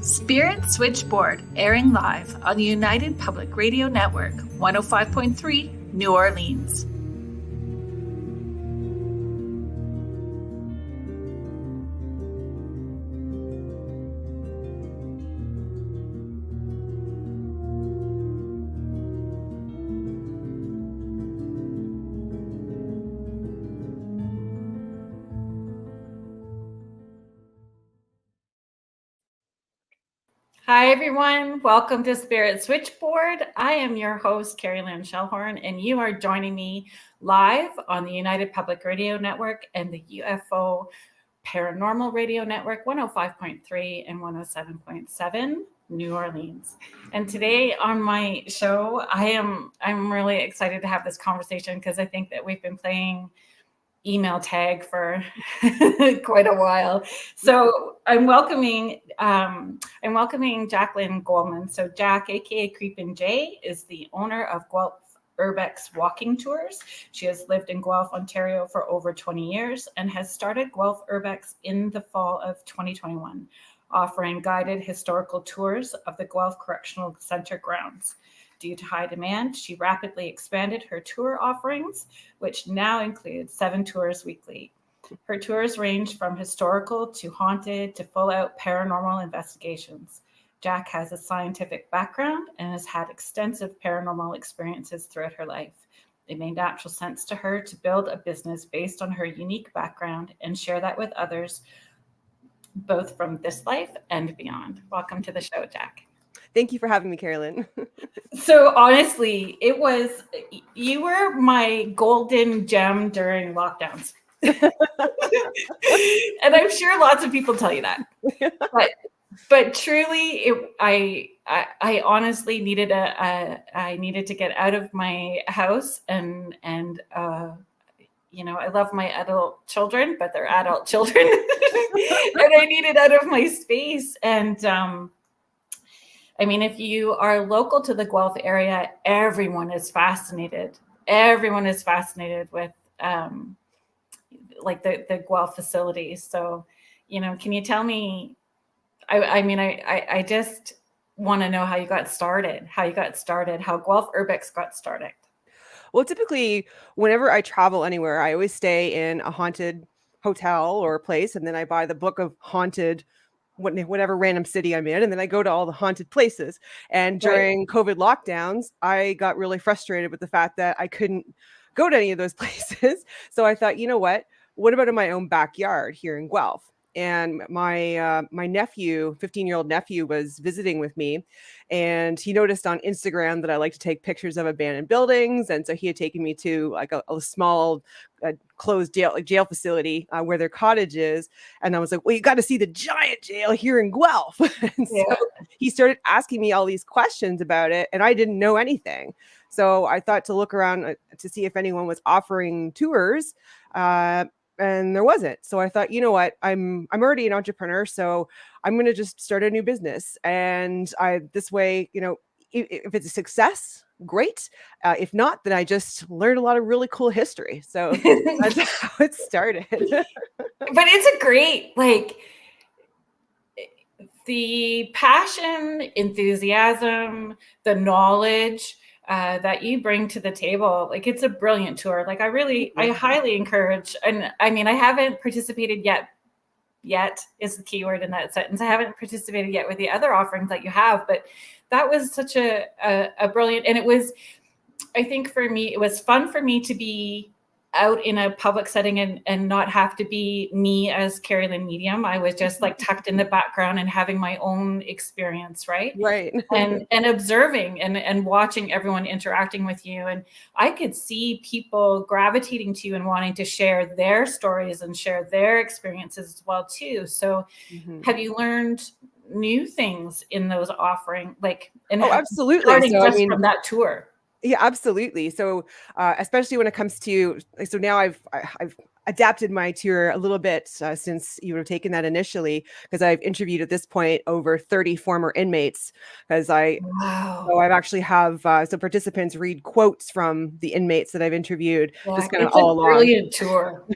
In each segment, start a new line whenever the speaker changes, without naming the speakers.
Spirit Switchboard, airing live on the United Public Radio Network, 105.3, New Orleans. Hi, everyone. Welcome to Spirit Switchboard. I am your host, Carrie Lynn Shellhorn, and you are joining me live on the United Public Radio Network and the UFO Paranormal Radio Network, 105.3 and 107.7, New Orleans. And today on my show, I'm really excited to have this conversation because I think that we've been playing email tag for quite a while. So I'm welcoming Jaclyn Goldman. So Jac AKA Creepin J is the owner of Guelph Urbex Walking Tours. She has lived in Guelph, Ontario for over 20 years and has started Guelph Urbex in the fall of 2021, offering guided historical tours of the Guelph Correctional Centre Grounds. Due to high demand, she rapidly expanded her tour offerings, which now include 7 tours weekly. Her tours range from historical to haunted to full-out paranormal investigations. Jac has a scientific background and has had extensive paranormal experiences throughout her life. It made natural sense to her to build a business based on her unique background and share that with others, both from this life and beyond. Welcome to the show, Jac.
Thank you for having me, Carolyn.
So honestly, you were my golden gem during lockdowns. And I'm sure lots of people tell you that. But truly, I honestly needed I needed to get out of my house and I love my adult children, but they're adult children. And I needed out of my space. And if you are local to the Guelph area, everyone is fascinated. Everyone is fascinated with the Guelph facilities. So, can you tell me? I just want to know how you got started. How Guelph Urbex got started.
Well, typically, whenever I travel anywhere, I always stay in a haunted hotel or a place, and then I buy the book of haunted. Whatever random city I'm in, and then I go to all the haunted places. And during COVID lockdowns, I got really frustrated with the fact that I couldn't go to any of those places. So I thought, what about in my own backyard here in Guelph? And my nephew, 15-year-old nephew, was visiting with me, and he noticed on Instagram that I like to take pictures of abandoned buildings, and so he had taken me to like a small closed jail facility where their cottage is, and I was like, well, you got to see the giant jail here in Guelph. And so he started asking me all these questions about it, and I didn't know anything. So I thought to look around to see if anyone was offering tours. And there wasn't. So I thought, I'm already an entrepreneur, so I'm going to just start a new business. And this way, if it's a success, great. If not, then I just learned a lot of really cool history. So that's how it started.
But it's a great, the passion, enthusiasm, the knowledge that you bring to the table. It's a brilliant tour. I highly encourage, and I haven't participated yet is the keyword in that sentence. I haven't participated yet with the other offerings that you have, but that was such a brilliant, and it was, I think for me, it was fun for me to be out in a public setting and not have to be me as Carrie Lynn Medium. I was just tucked in the background and having my own experience, right? and observing and watching everyone interacting with you. And I could see people gravitating to you and wanting to share their stories and share their experiences as well too. So have you learned new things in those offerings?
Absolutely.
From that tour.
Yeah, absolutely. So, especially when it comes to, so now I've adapted my tour a little bit since you were taking that initially, because I've interviewed at this point over 30 former inmates, because so I've actually have some participants read quotes from the inmates that I've interviewed, just kind of all along.
Brilliant tour.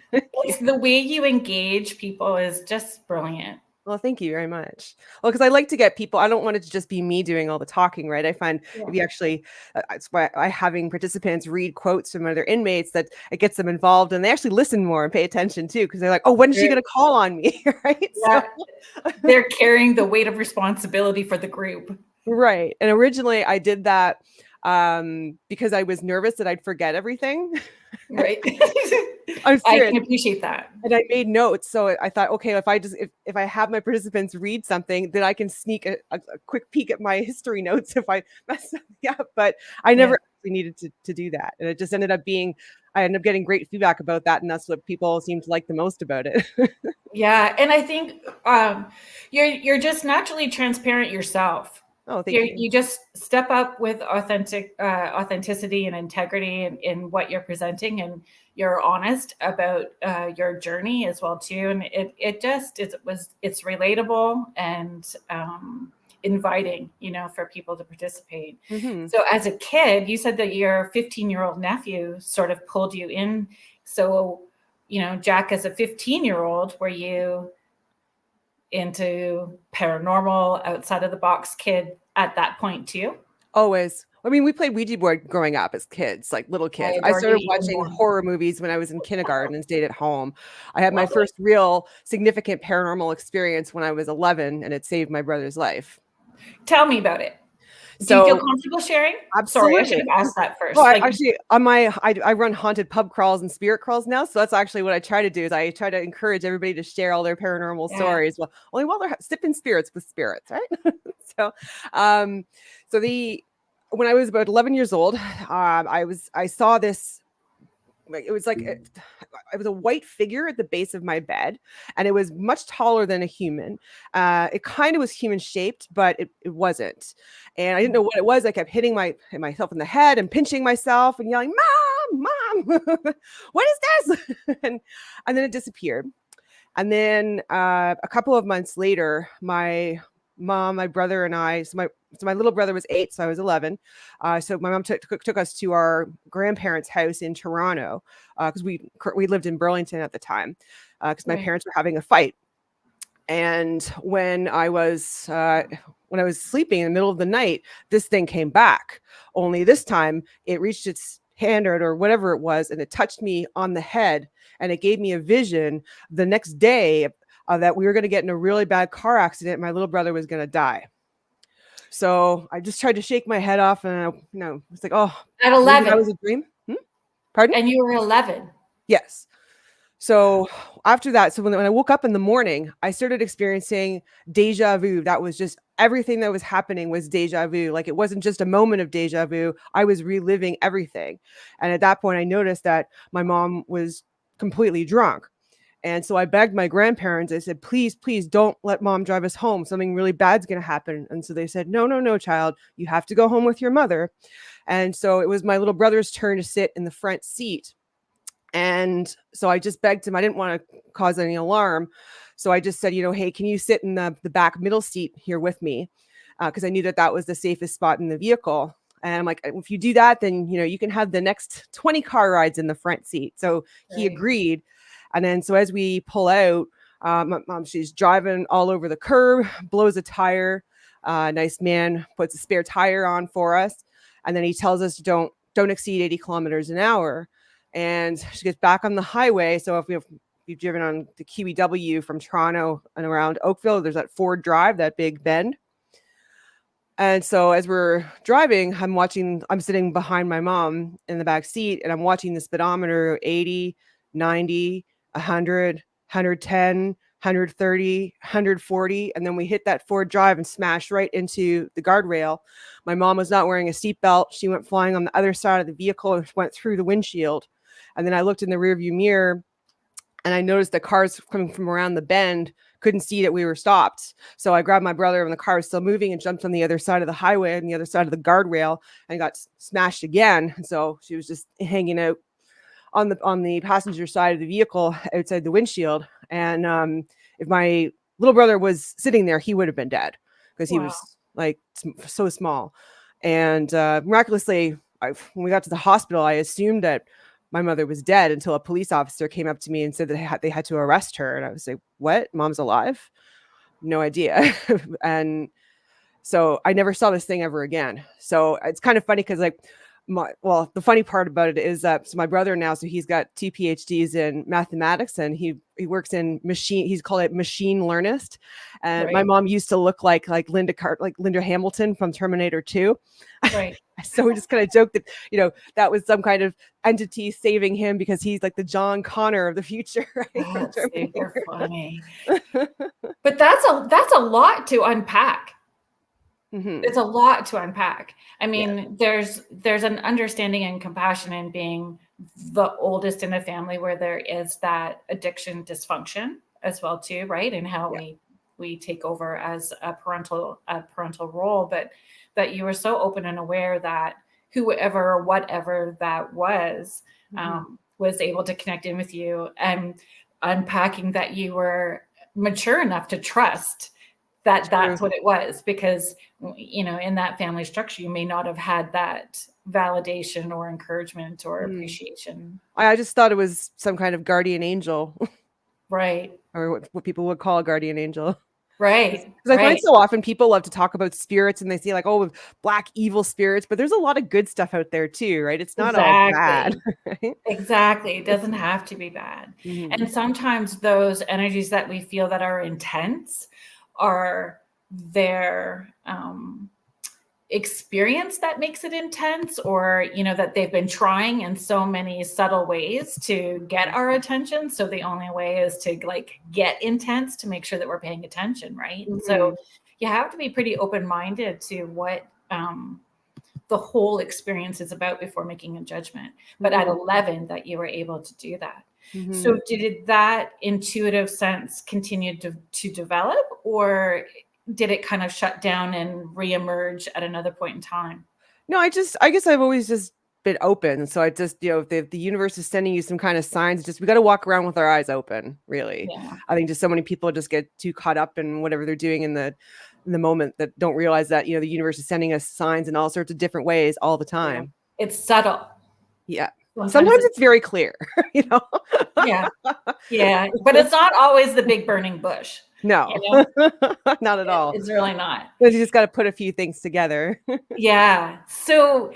The way you engage people is just brilliant.
Well, thank you very much. Well, because I like to get people, I don't want it to just be me doing all the talking, right? I find
Yeah.
if you actually, it's why I having participants read quotes from other inmates that it gets them involved and they actually listen more and pay attention too, because they're like, oh, when is she going to call on me? Right.
Yeah, they're carrying the weight of responsibility for the group.
Right. And originally I did that because I was nervous that I'd forget everything.
Right.
I'm
I
serious.
can appreciate that.
And I made notes. So I thought, okay, if I have my participants read something, then I can sneak a quick peek at my history notes if I mess something up. But I never actually needed to do that. And it just ended up being, I ended up getting great feedback about that. And that's what people seem to like the most about it.
Yeah. And I think you're just naturally transparent yourself.
Oh, thank you.
You just step up with authenticity and integrity in what you're presenting, and you're honest about your journey as well too. And it's relatable and inviting, for people to participate.
Mm-hmm.
So as a kid, you said that your 15-year-old nephew sort of pulled you in. So, Jac, as a 15-year-old, were you into paranormal, outside of the box kid at that point too?
Always. I mean, we played Ouija board growing up as kids, like little kids. I started watching horror movies when I was in kindergarten and stayed at home. I had my first real significant paranormal experience when I was 11, and it saved my brother's life.
Tell me about it. Do you feel comfortable sharing?
Absolutely.
Sorry, I should have asked that first.
Well, actually, I run haunted pub crawls and spirit crawls now, so that's actually what I try to do. Is I try to encourage everybody to share all their paranormal stories. Well, only while they're sipping spirits with spirits, right? So, when I was about 11 years old, I saw this. It was like it was a white figure at the base of my bed, and it was much taller than a human. It kind of was human shaped, but it wasn't. And I didn't know what it was. I kept hitting myself in the head and pinching myself and yelling, "Mom, what is this?" and then it disappeared. And then a couple of months later, my mom, my brother, and I. So my little brother was 8, so I was 11. So my mom took us to our grandparents' house in Toronto because we lived in Burlington at the time because my parents were having a fight. And when I was sleeping in the middle of the night, this thing came back. Only this time it reached its hand or whatever it was, and it touched me on the head, and it gave me a vision the next day that we were going to get in a really bad car accident. And my little brother was going to die. So I just tried to shake my head off, and it's like, oh,
at 11,
that was a dream. Pardon?
And you were 11.
Yes. So after that, when I woke up in the morning, I started experiencing deja vu. That was just everything that was happening was deja vu. Like it wasn't just a moment of deja vu. I was reliving everything. And at that point, I noticed that my mom was completely drunk. And so I begged my grandparents. I said, please, please don't let mom drive us home. Something really bad's going to happen. And so they said, no, child, you have to go home with your mother. And so it was my little brother's turn to sit in the front seat. And so I just begged him. I didn't want to cause any alarm. So I just said, hey, can you sit in the back middle seat here with me? Because I knew that was the safest spot in the vehicle. And I'm like, if you do that, then, you can have the next 20 car rides in the front seat. So he agreed. And then so as we pull out, my mom, she's driving all over the curb, blows a tire. Nice man puts a spare tire on for us. And then he tells us don't exceed 80 kilometers an hour. And she gets back on the highway. So if you've driven on the QEW from Toronto and around Oakville, there's that Ford Drive, that big bend. And so as we're driving, I'm sitting behind my mom in the back seat, and I'm watching the speedometer 80, 90, 100, 110, 130, 140. And then we hit that Ford Drive and smashed right into the guardrail. My mom was not wearing a seatbelt. She went flying on the other side of the vehicle and went through the windshield. And then I looked in the rearview mirror, and I noticed the cars coming from around the bend couldn't see that we were stopped. So I grabbed my brother when the car was still moving and jumped on the other side of the highway and the other side of the guardrail and got smashed again. And so she was just hanging out on the passenger side of the vehicle outside the windshield. And if my little brother was sitting there, he would have been dead because he was like so small. And miraculously, when we got to the hospital, I assumed that my mother was dead until a police officer came up to me and said that they had to arrest her. And I was like, what? Mom's alive? no idea. And so I never saw this thing ever again. So it's kind of funny because like the funny part about it is that so my brother now, so he's got 2 PhDs in mathematics and he works in he's called it machine learnist. And my mom used to look like Linda Hamilton from Terminator 2.
Right.
So we just kind of joked that, that was some kind of entity saving him because he's like the John Connor of the future. Right?
That's super funny. But that's a lot to unpack.
Mm-hmm.
It's a lot to unpack. I mean, there's an understanding and compassion in being the oldest in a family where there is that addiction dysfunction as well too, right? And how we take over as a parental role, but that you were so open and aware that whoever or whatever that was able to connect in with you, and unpacking that you were mature enough to trust that that's what it was, because in that family structure you may not have had that validation or encouragement or appreciation.
I just thought it was some kind of guardian angel.
Right.
Or what people would call a guardian angel.
Right.
Because I find so often people love to talk about spirits and they say like, oh, black evil spirits, but there's a lot of good stuff out there too, right? It's not all bad. Right?
Exactly. It doesn't have to be bad. And sometimes those energies that we feel that are intense are their experience that makes it intense, or that they've been trying in so many subtle ways to get our attention, so the only way is to like get intense to make sure that we're paying attention, right? And so you have to be pretty open-minded to what the whole experience is about before making a judgment. But at 11 that you were able to do that. So did that intuitive sense continue to develop, or did it kind of shut down and reemerge at another point in time?
No, I guess I've always just been open. So I just, if the universe is sending you some kind of signs, we got to walk around with our eyes open, really. Yeah. I think just so many people just get too caught up in whatever they're doing in the moment that don't realize that, the universe is sending us signs in all sorts of different ways all the time.
Yeah. It's subtle.
Yeah. Sometimes it's very clear,
Yeah. Yeah. But it's not always the big burning bush.
No, not at all.
It's really not.
You just got to put a few things together.
Yeah. So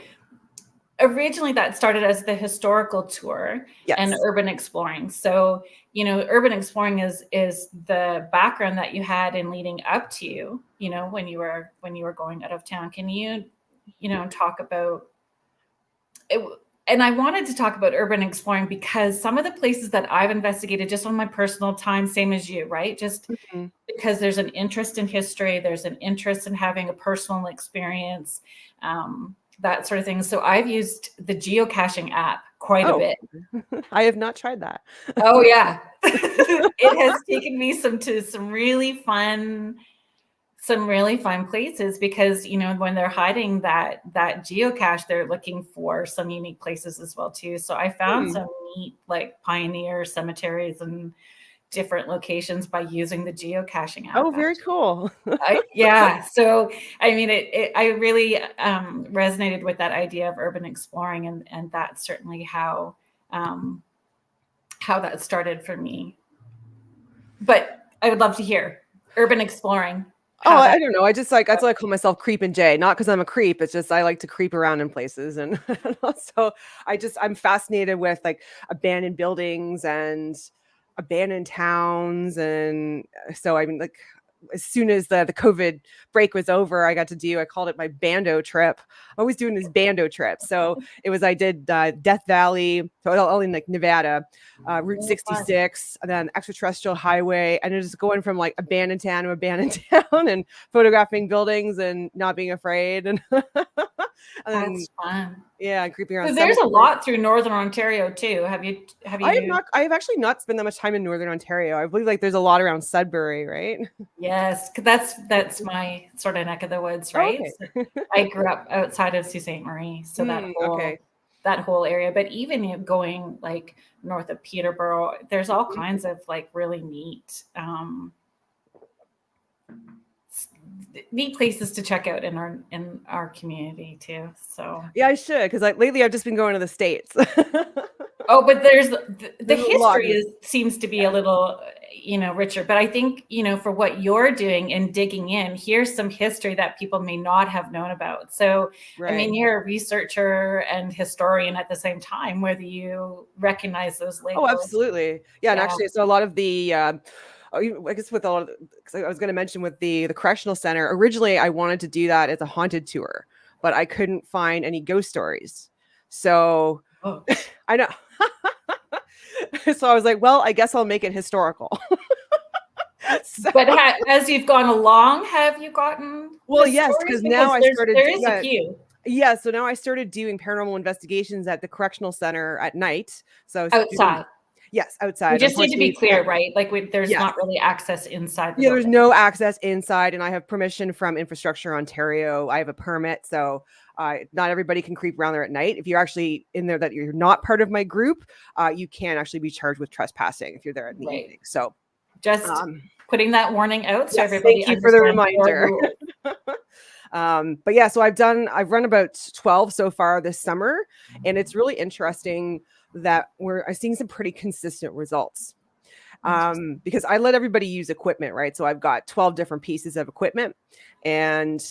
originally that started as the historical tour and urban exploring. So, urban exploring is the background that you had in leading up to, when you were going out of town. Can you, talk about it? And I wanted to talk about urban exploring because some of the places that I've investigated just on my personal time, same as you, right? Just because there's an interest in history, there's an interest in having a personal experience, that sort of thing. So I've used the geocaching app quite a bit.
I have not tried that.
Oh yeah. It has taken me to some really fun places, because when they're hiding that geocache, they're looking for some unique places as well too. So I found some neat like pioneer cemeteries and different locations by using the geocaching app.
Oh, very cool.
Yeah. So I mean, I really resonated with that idea of urban exploring, and that's certainly how that started for me. But I would love to hear urban exploring.
I don't know. That's why I call myself Creepin J, not because I'm a creep. It's just I like to creep around in places, and so I'm fascinated with like abandoned buildings and abandoned towns, and so I mean, like as soon as the COVID break was over, I called it my bando trip. I'm always doing this bando trip. So it was, I did Death Valley, so all in like Nevada, Route 66, and then extraterrestrial highway. And just going from like abandoned town to abandoned town and photographing buildings and not being afraid. And
that's fun.
Yeah, creeping around.
So there's a lot through Northern Ontario too. Have you?
I have actually not spent that much time in Northern Ontario. I believe like there's a lot around Sudbury, right?
Yes, that's my sort of neck of the woods, right?
Okay.
So I grew up outside of Sault Ste. Marie, so that whole area. But even going like north of Peterborough, there's all kinds of like really neat places to check out in our community too. So
yeah, I should, because like lately I've just been going to the States.
Oh, but there's the history seems to be a little richer. But I think, for what you're doing and digging in, here's some history that people may not have known about. So, I mean,
Right.
you're a reresearcher and historian at the same time, whether you recognize those
Oh,
labels.
absolutely. Yeah. And
Yeah.
actually, so a lot of the, I guess with all, because I was going to mention with the correctional center, originally I wanted to do that as a haunted tour, but I couldn't find any ghost stories. So
Oh.
I know. So I was like, well, I guess I'll make it historical. So,
But as you've gone along, have you gotten
well,
the
yes,
stories?
because now I started.
There is a few
Yeah, so now I started doing paranormal investigations at the correctional center at night. So
outside.
yes,
We
outside.
just need to be
Unfortunately,
clear, right? Like there's
yes.
not really access inside the
Yeah, there's
building.
no access inside, and I have permission from Infrastructure Ontario. I have a permit, so not everybody can creep around there at night. If you're actually in there that you're not part of my group, you can actually be charged with trespassing if you're there in the evening. So
just putting that warning out so
yes,
everybody
thank you for the
understands
reminder. But yeah, so I've run about 12 so far this summer, and it's really interesting that I'm seeing some pretty consistent results. Because I let everybody use equipment, right? So I've got 12 different pieces of equipment, and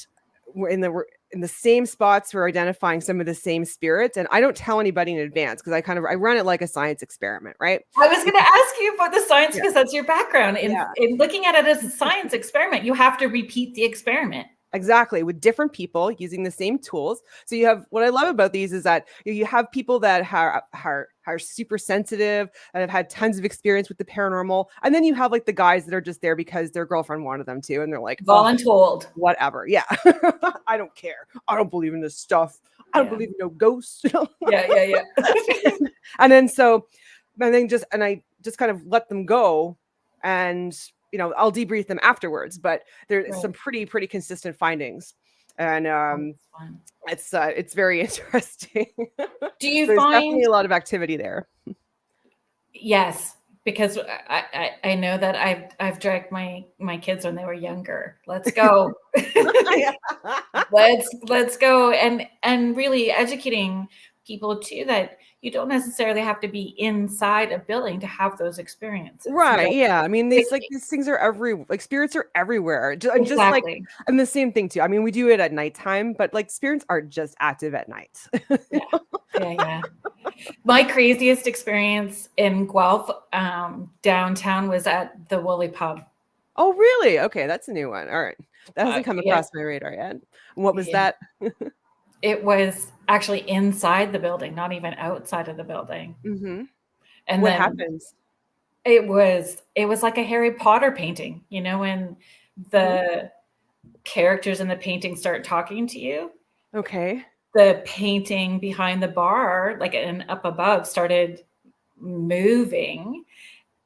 we're in the same spots. We're identifying some of the same spirits, and I don't tell anybody in advance because I run it like a science experiment, right?
I was going to ask you about the science because that's your background. In looking at it as a science experiment, you have to repeat the experiment.
Exactly, with different people using the same tools. So you have, what I love about these is that you have people that are super sensitive and have had tons of experience with the paranormal, and then you have like the guys that are just there because their girlfriend wanted them to, and they're like,
voluntold,
whatever. Yeah, I don't care. I don't believe in this stuff. I don't believe in no ghosts.
Yeah.
And then I just kind of let them go, and I'll debrief them afterwards, but there's some pretty consistent findings, and it's very interesting.
Do you
There's
find
definitely a lot of activity there?
Yes, because I know that I've dragged my kids when they were younger. Let's go. Let's go, and really educating people too that you don't necessarily have to be inside a building to have those experiences.
Right. Yeah. I mean, these things are spirits are everywhere. Just like, and the same thing too. I mean, we do it at nighttime, but like spirits aren't just active at night.
Yeah. My craziest experience in Guelph downtown was at the Woolly Pub.
Oh, really? Okay, that's a new one. All right. That hasn't come across my radar yet. What was that?
It was actually inside the building, not even outside of the building.
Mm-hmm.
And
what happens?
It was like a Harry Potter painting, when the characters in the painting start talking to you.
Okay.
The painting behind the bar, and up above, started moving.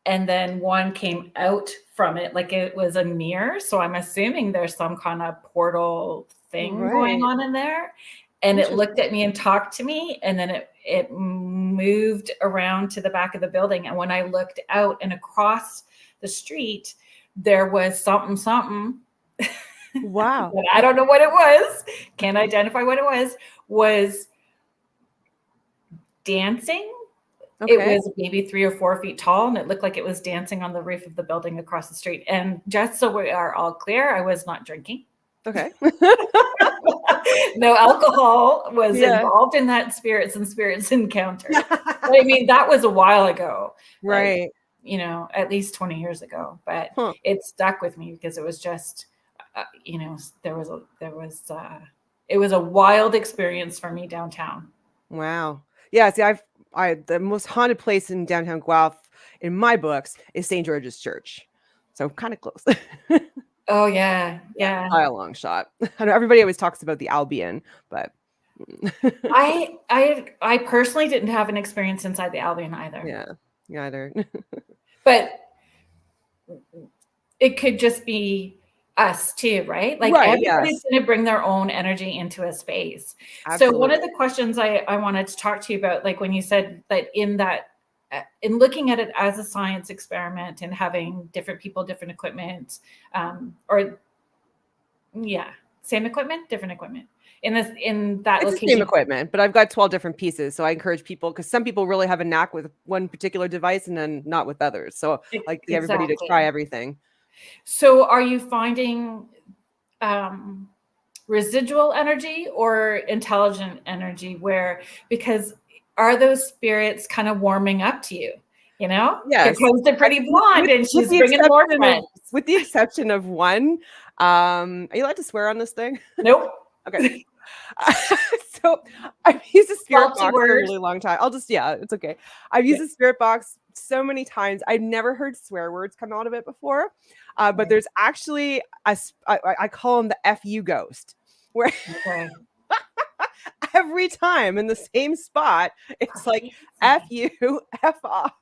And then one came out from it like it was a mirror. So I'm assuming there's some kind of portal thing going on in there. And it looked at me and talked to me. And then it moved around to the back of the building. And when I looked out and across the street, there was something.
Wow.
But I don't know what it was. Can't identify what it was dancing. Okay. It was maybe 3 or 4 feet tall, and it looked like it was dancing on the roof of the building across the street. And just so we are all clear, I was not drinking.
Okay.
No alcohol was involved in that spirits encounter. But I mean, that was a while ago.
Right.
At least 20 years ago. But it stuck with me because it was just, it was a wild experience for me downtown.
Wow. Yeah. See, the most haunted place in downtown Guelph in my books is St. George's Church. So kind of close.
Oh yeah.
By a long shot. I know everybody always talks about the Albion, but
I personally didn't have an experience inside the Albion either.
Yeah, neither.
But it could just be us too, right? Like everybody's going to bring their own energy into a space. Absolutely. So one of the questions I wanted to talk to you about, like when you said that in looking at it as a science experiment and having different people, different equipment, same equipment, different equipment. in that
It's the
location.
same equipment, but I've got 12 different pieces. So I encourage people, because some people really have a knack with one particular device and then not with others. So I like everybody to try everything.
So are you finding residual energy or intelligent energy, because are those spirits kind of warming up to you? You know,
yes,
here comes the pretty blonde and she's bringing more friends.
With the exception of one. Are you allowed to swear on this thing?
Nope.
Okay. So I've used a spirit
Salty
box for a
words.
really long time. It's okay. I've used a spirit box so many times. I've never heard swear words come out of it before. But there's actually I call him the FU ghost, where every time in the same spot, it's like F you, F off.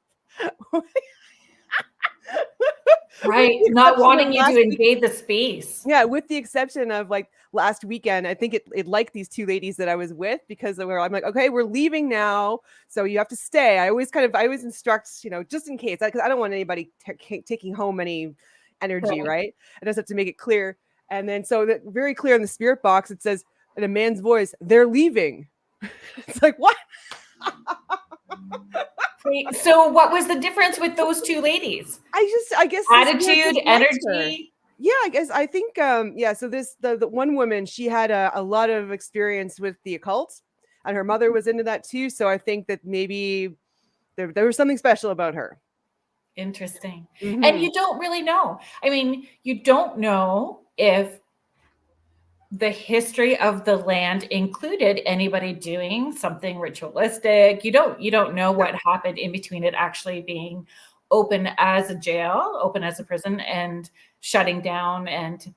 Right. Not wanting you to invade the space.
Yeah, with the exception of like last weekend, I think it liked these two ladies that I was with, because I'm like, okay, we're leaving now, so you have to stay. I always instruct, just in case, because I don't want anybody taking home any energy, right? I just have to make it clear. And then so that very clear in the spirit box, it says in a man's voice, "They're leaving." It's like, what?
So what was the difference with those two ladies?
I guess
attitude, energy.
Yeah, I think so the one woman, she had a lot of experience with the occult, and her mother was into that too, so I think that maybe there was something special about her.
Interesting. Mm-hmm. And you don't really know. I mean, you don't know if the history of the land included anybody doing something ritualistic. You don't know what happened in between it actually being open as a jail, open as a prison, and shutting down, and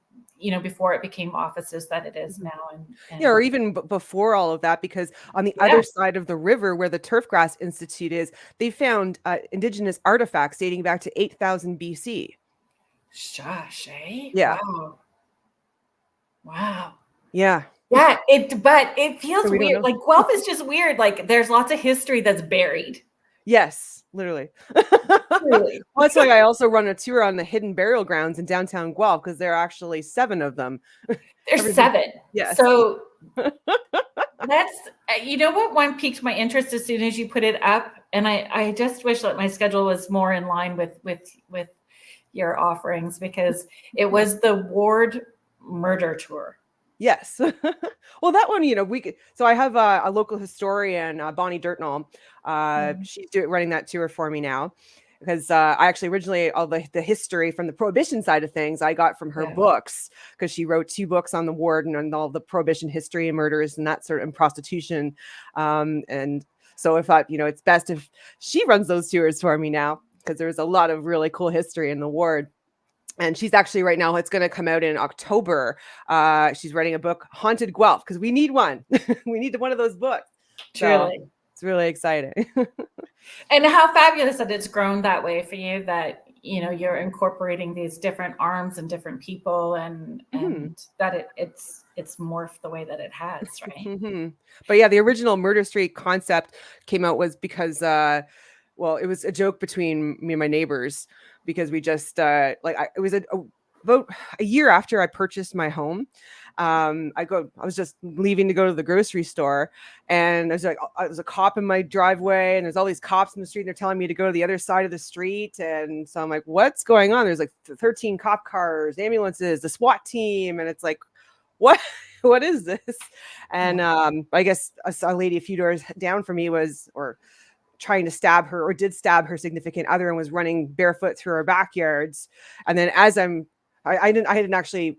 before it became offices that it is now. And
or even before all of that, because on the other side of the river where the Turfgrass Institute is, they found indigenous artifacts dating back to 8,000 BC.
Shush, eh?
Yeah.
Wow.
Yeah.
Yeah. But it feels weird. Like Guelph is just weird. Like there's lots of history that's buried.
Yes, literally. Well, that's why I also run a tour on the hidden burial grounds in downtown Guelph, because there are actually 7 of them.
There's 7.
Yes.
So that's, what one piqued my interest as soon as you put it up. And I just wish that my schedule was more in line with your offerings, because it was the ward murder tour.
Yes. Well, that one, so I have a local historian, Bonnie Dirtnall. She's running that tour for me now, because I actually originally, all the history from the Prohibition side of things, I got from her books, because she wrote 2 books on the ward and all the Prohibition history and murders and that sort of, and prostitution. And so I thought, it's best if she runs those tours for me now, because there's a lot of really cool history in the ward. And she's actually right now, it's going to come out in October. She's writing a book, Haunted Guelph, because we need one. We need one of those books.
Truly.
So it's really exciting.
And how fabulous that it's grown that way for you, that, you're incorporating these different arms and different people, and that it's morphed the way that it has, right?
But yeah, the original Murder Street concept came out was because, it was a joke between me and my neighbors, because we just it was about a year after I purchased my home. I was just leaving to go to the grocery store, and there's a cop in my driveway, and there's all these cops in the street, and they're telling me to go to the other side of the street. And so I'm like, what's going on? There's like 13 cop cars, ambulances, the SWAT team. And it's like, what is this? And I guess a lady a few doors down from me trying to stab her, or did stab her significant other, and was running barefoot through our backyards. And then as I didn't actually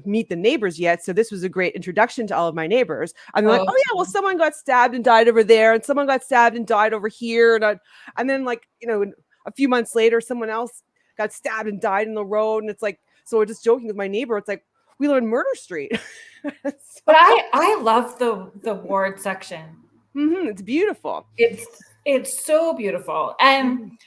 meet the neighbors yet, so this was a great introduction to all of my neighbors. I'm like, oh yeah, well, someone got stabbed and died over there, and someone got stabbed and died over here, and then a few months later, someone else got stabbed and died in the road. And it's like, so we're just joking with my neighbor, it's like, we live in Murder Street.
But I love the ward section.
It's beautiful.
It's so beautiful. And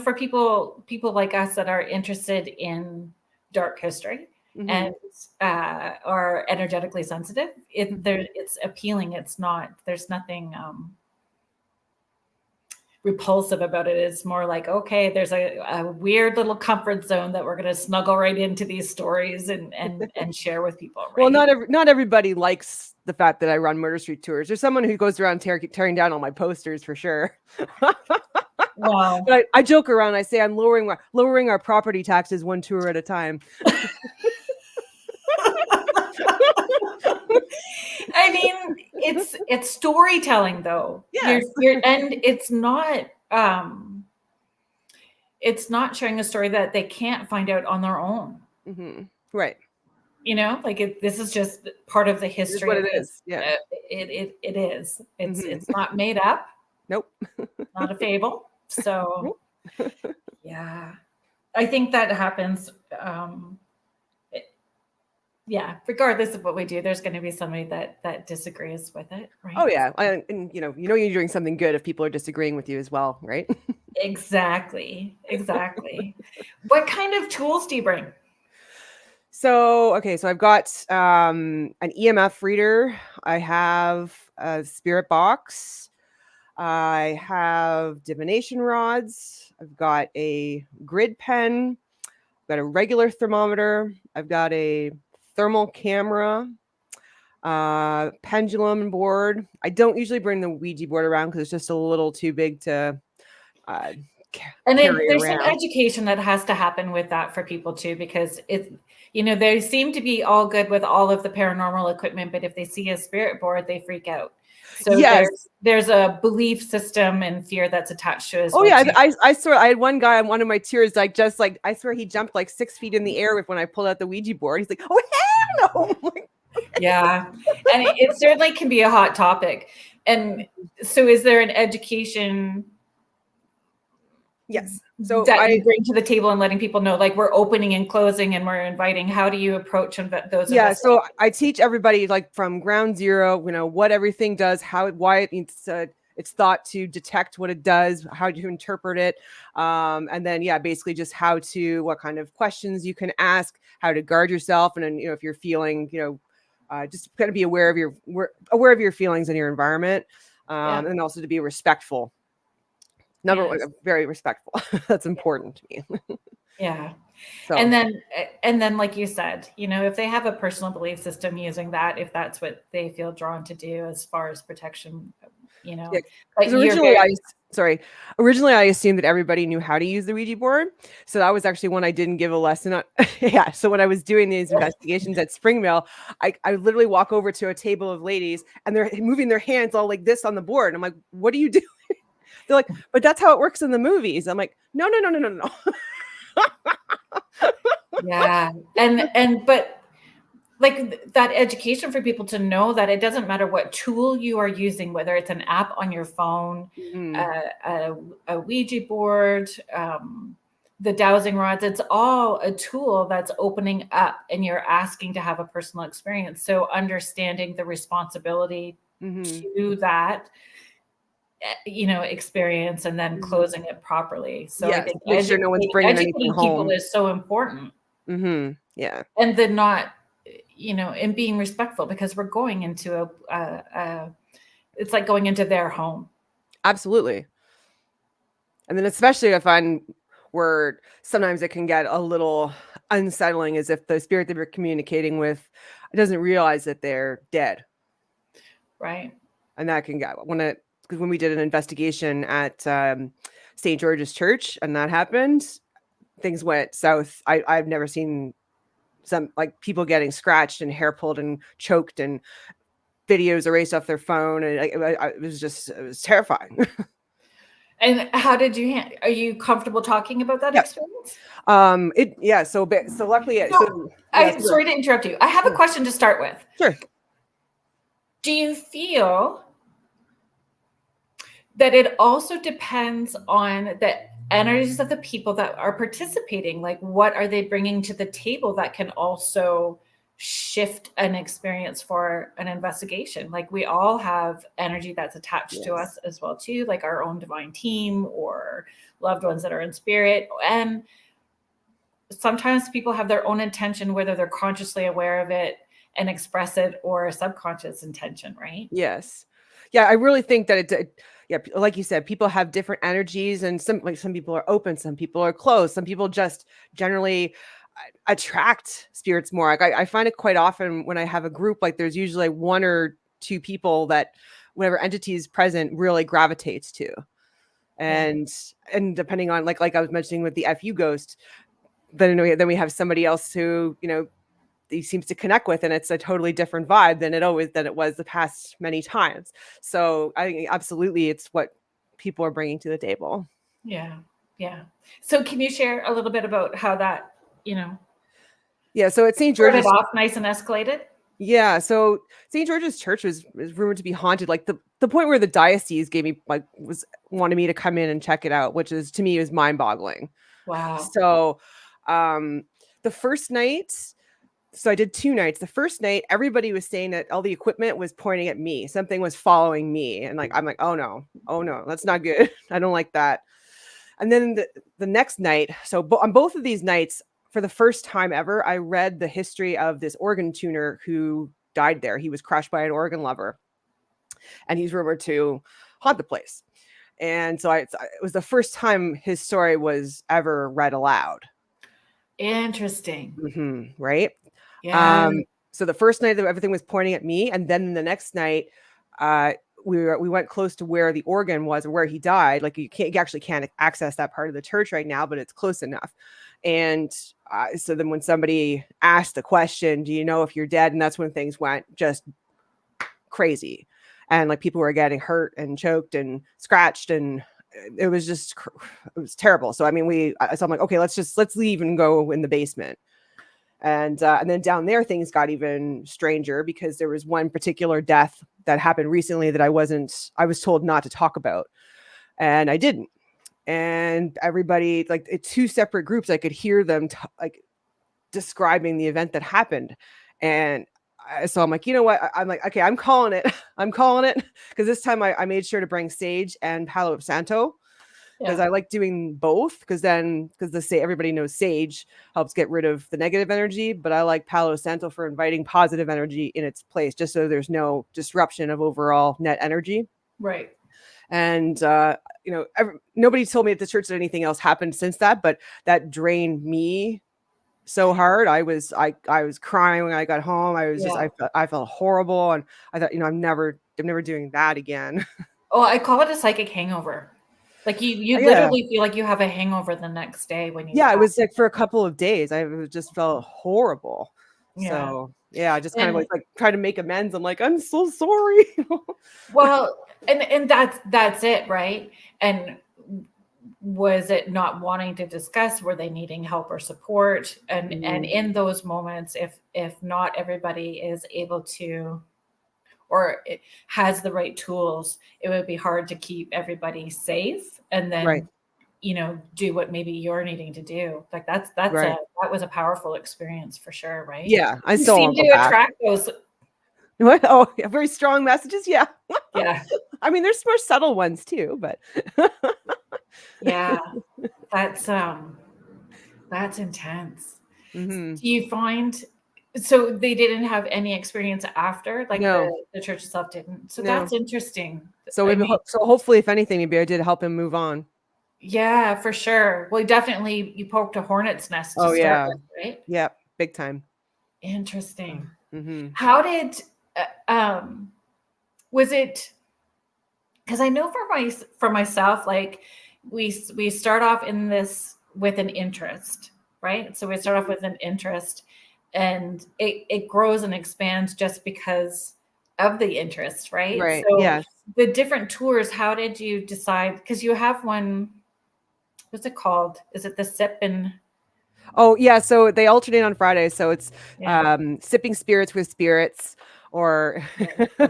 for people like us that are interested in dark history and are energetically sensitive, it's appealing. There's nothing repulsive about it. It's more like, okay, there's a weird little comfort zone that we're going to snuggle right into these stories and share with people. Right?
Well, not everybody likes the fact that I run Murder Street tours. There's someone who goes around tearing down all my posters for sure.
Wow.
But I joke around. I say I'm lowering our property taxes one tour at a time.
I mean, it's storytelling though.
Yes.
And it's not sharing a story that they can't find out on their own.
Mm-hmm. Right.
You know, like this is just part of the history.
What it is. Yeah.
It is. It's not made up.
Nope.
Not a fable. So yeah, I think that happens. Yeah, regardless of what we do, there's going to be somebody that disagrees with it, right?
Oh yeah, and you're doing something good if people are disagreeing with you as well, right?
Exactly. What kind of tools do you bring?
So I've got an EMF reader. I have a spirit box. I have divination rods. I've got a grid pen. I've got a regular thermometer. I've got a thermal camera, pendulum board. I don't usually bring the Ouija board around because it's just a little too big to
and
carry
there's
around.
some education that has to happen with that for people too, because they seem to be all good with all of the paranormal equipment, but if they see a spirit board, they freak out. So
yes.
there's a belief system and fear that's attached to it.
Oh yeah, I swear I had one guy on one of my tours, I swear he jumped like 6 feet in the air when I pulled out the Ouija board. He's like, oh hell no!
Yeah, and it certainly can be a hot topic. And so, is there an education?
Yes. So
that you bring to the table and letting people know, like we're opening and closing and we're inviting. How do you approach those?
Yeah. So I teach everybody like from ground zero, what everything does, why it's thought to detect what it does, how to interpret it. And then, basically just what kind of questions you can ask, how to guard yourself. And then, if you're feeling, just kind of be aware of your feelings in your environment. And also to be respectful. Very respectful. That's important to me.
Yeah. So. And then, like you said, if they have a personal belief system using that, if that's what they feel drawn to do as far as protection,
Originally I assumed that everybody knew how to use the Ouija board. So that was actually one I didn't give a lesson on. Yeah. So when I was doing these investigations at Springville, I literally walk over to a table of ladies and they're moving their hands all like this on the board. I'm like, what are you doing? They're like, but that's how it works in the movies. I'm like, no.
Yeah. But like that education for people to know that it doesn't matter what tool you are using, whether it's an app on your phone, a Ouija board, the dowsing rods, it's all a tool that's opening up and you're asking to have a personal experience. So understanding the responsibility to that, experience and then closing it properly. So I think
make sure no one's bringing anything home.
People is so important.
Yeah.
And then not, and being respectful, because we're going into it's like going into their home.
Absolutely. And then especially where sometimes it can get a little unsettling, as if the spirit that we're communicating with doesn't realize that they're dead.
Right.
And that can get when we did an investigation at St. George's Church and that happened, things went south. I've never seen some like people getting scratched and hair pulled and choked and videos erased off their phone. And it was terrifying.
And how did you are you comfortable talking about that experience?
So luckily,
sorry to interrupt you. I have a question to start with.
Sure.
Do you feel that it also depends on the energies of the people that are participating? Like, what are they bringing to the table that can also shift an experience for an investigation? Like, we all have energy that's attached to us as well too, like our own divine team or loved ones that are in spirit. And sometimes people have their own intention, whether they're consciously aware of it and express it or a subconscious intention, right?
Yes. Yeah, I really think that yeah, like you said, people have different energies, and some people are open, some people are closed, some people just generally attract spirits more. Like I find it quite often when I have a group, like there's usually one or two people that whatever entity is present really gravitates to. And depending on like I was mentioning with the FU ghost, then we have somebody else who, he seems to connect with, and it's a totally different vibe than it was the past many times. So I think absolutely it's what people are bringing to the table.
Yeah. So can you share a little bit about how that,
Yeah, so at St.
started
George's
off nice and escalated?
Yeah, so St. George's Church was rumored to be haunted, like the point where the diocese gave me wanted me to come in and check it out, which is to me is mind-boggling.
Wow.
So the first night, so I did 2 nights. The first night, everybody was saying that all the equipment was pointing at me. Something was following me. And I'm like, oh no, that's not good. I don't like that. And then the next night, so on both of these nights, for the first time ever, I read the history of this organ tuner who died there. He was crushed by an organ lover, and he's rumored to haunt the place. And so it was the first time his story was ever read aloud.
Interesting.
Mm-hmm, right?
Yeah.
So the first night, everything was pointing at me, and then the next night, we went close to where the organ was, or where he died. Like you actually can't access that part of the church right now, but it's close enough. And so then when somebody asked the question, do you know if you're dead? And that's when things went just crazy. And like people were getting hurt and choked and scratched, and it was terrible. So, I mean, so I'm like, okay, let's leave and go in the basement. And then down there, things got even stranger because there was one particular death that happened recently that I was told not to talk about. And I didn't. And everybody, like 2 separate groups, I could hear them describing the event that happened. And so I'm like, you know what? I'm like, okay, I'm calling it. Because this time I made sure to bring sage and Palo Santo, because I like doing both. Because everybody knows sage helps get rid of the negative energy, but I like Palo Santo for inviting positive energy in its place, just so there's no disruption of overall net energy.
Right.
And nobody told me at the church that anything else happened since that, but that drained me so hard. I was crying when I got home. I felt horrible, and I thought, I'm never doing that again.
Oh, I call it a psychic hangover. Like you literally feel like you have a hangover the next day when you.
Yeah, it was like for a couple of days. I just felt horrible.
Yeah.
So yeah, I just kind of like try to make amends. I'm like, I'm so sorry.
Well, and that's it, right? And was it not wanting to discuss? Were they needing help or support? And in those moments, if not everybody is able to, or it has the right tools, it would be hard to keep everybody safe and then
Right.
Do what maybe you're needing to do. Like that was a powerful experience for sure, right?
Yeah, I
You
still
seem to attract those.
What? Oh, yeah, very strong messages. Yeah.
Yeah.
I mean, there's more subtle ones too, but
yeah, that's intense.
Mm-hmm.
Do you find so they didn't have any experience after, like
No.
the church itself didn't? So
No.
that's interesting.
So hopefully, if anything, maybe I did help him move on.
Yeah, for sure. Well, definitely you poked a hornet's nest to start with, right?
Yeah, big time.
Interesting.
Mm-hmm.
How did was it, because I know for myself, like we start off in this with an interest, right? So we start off with an interest, and it grows and expands just because of the interest, right?
Right.
So
Yeah.
the different tours, how did you decide? Because you have one, what's it called? Is it the sip and?
Oh yeah, so they alternate on Fridays. So it's sipping spirits with spirits, or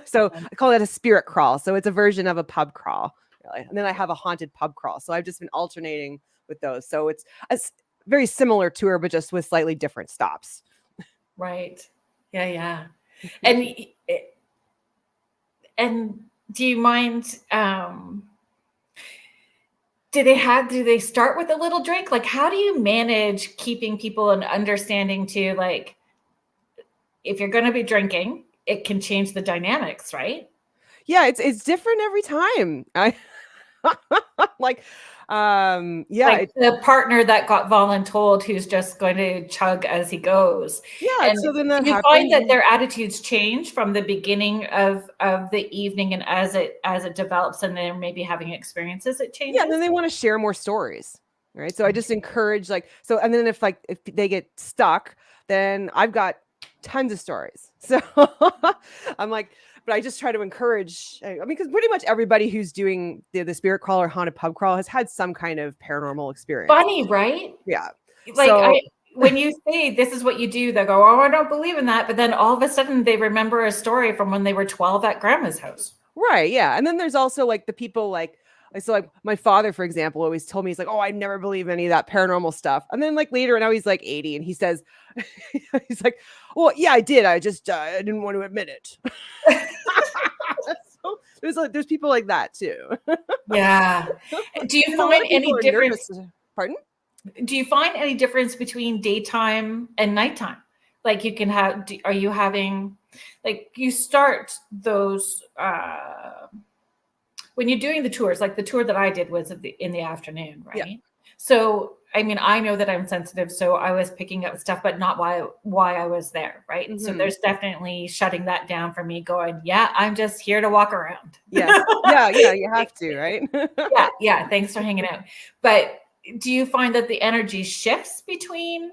so I call it a spirit crawl. So it's a version of a pub crawl, really. And then I have a haunted pub crawl. So I've just been alternating with those. So it's a very similar tour, but just with slightly different stops.
Right. Yeah. And do you mind? Do they start with a little drink? Like, how do you manage keeping people and understanding to, like, if you're going to be drinking, it can change the dynamics, right?
Yeah, it's different every time. I like, yeah,
Like the partner that got voluntold who's just going to chug as he goes.
yeah.
And
So then
do
that
you find
happens.
that their attitudes change from the beginning of the evening, and as it develops and they're maybe having experiences, it
Yeah, then
changes?
they want to share more stories, right? So I just encourage like so, and then if they get stuck, then I've got tons of stories. So I'm like, but I just try to encourage. I mean, because pretty much everybody who's doing the spirit crawl or haunted pub crawl has had some kind of paranormal experience.
Funny, right?
Yeah.
Like
So
when you say this is what you do, they go, "Oh, I don't believe in that." But then all of a sudden they remember a story from when they were 12 at grandma's house.
right, yeah. And then there's also like the people like so like my father, for example, always told me he's like, "Oh, I never believe any of that paranormal stuff." And then like later, now he's like 80, and he says, he's like, "Well, yeah, I did. I just I didn't want to admit it." So there's people like that too.
Yeah. Do you
And a lot
find
of people
any
are
difference?
nervous. Pardon?
Do you find any difference between daytime and nighttime? Like you can have, are you having, like you start those, when you're doing the tours, like the tour that I did was in the afternoon,
Yeah.
right? So, I mean, I know that I'm sensitive, so I was picking up stuff, but not why I was there, right? So
Mhm.
there's definitely shutting that down for me, going, yeah, I'm just here to walk around.
Yes. Yeah, yeah, you have to, right?
Yeah, thanks for hanging out. But do you find that the energy shifts between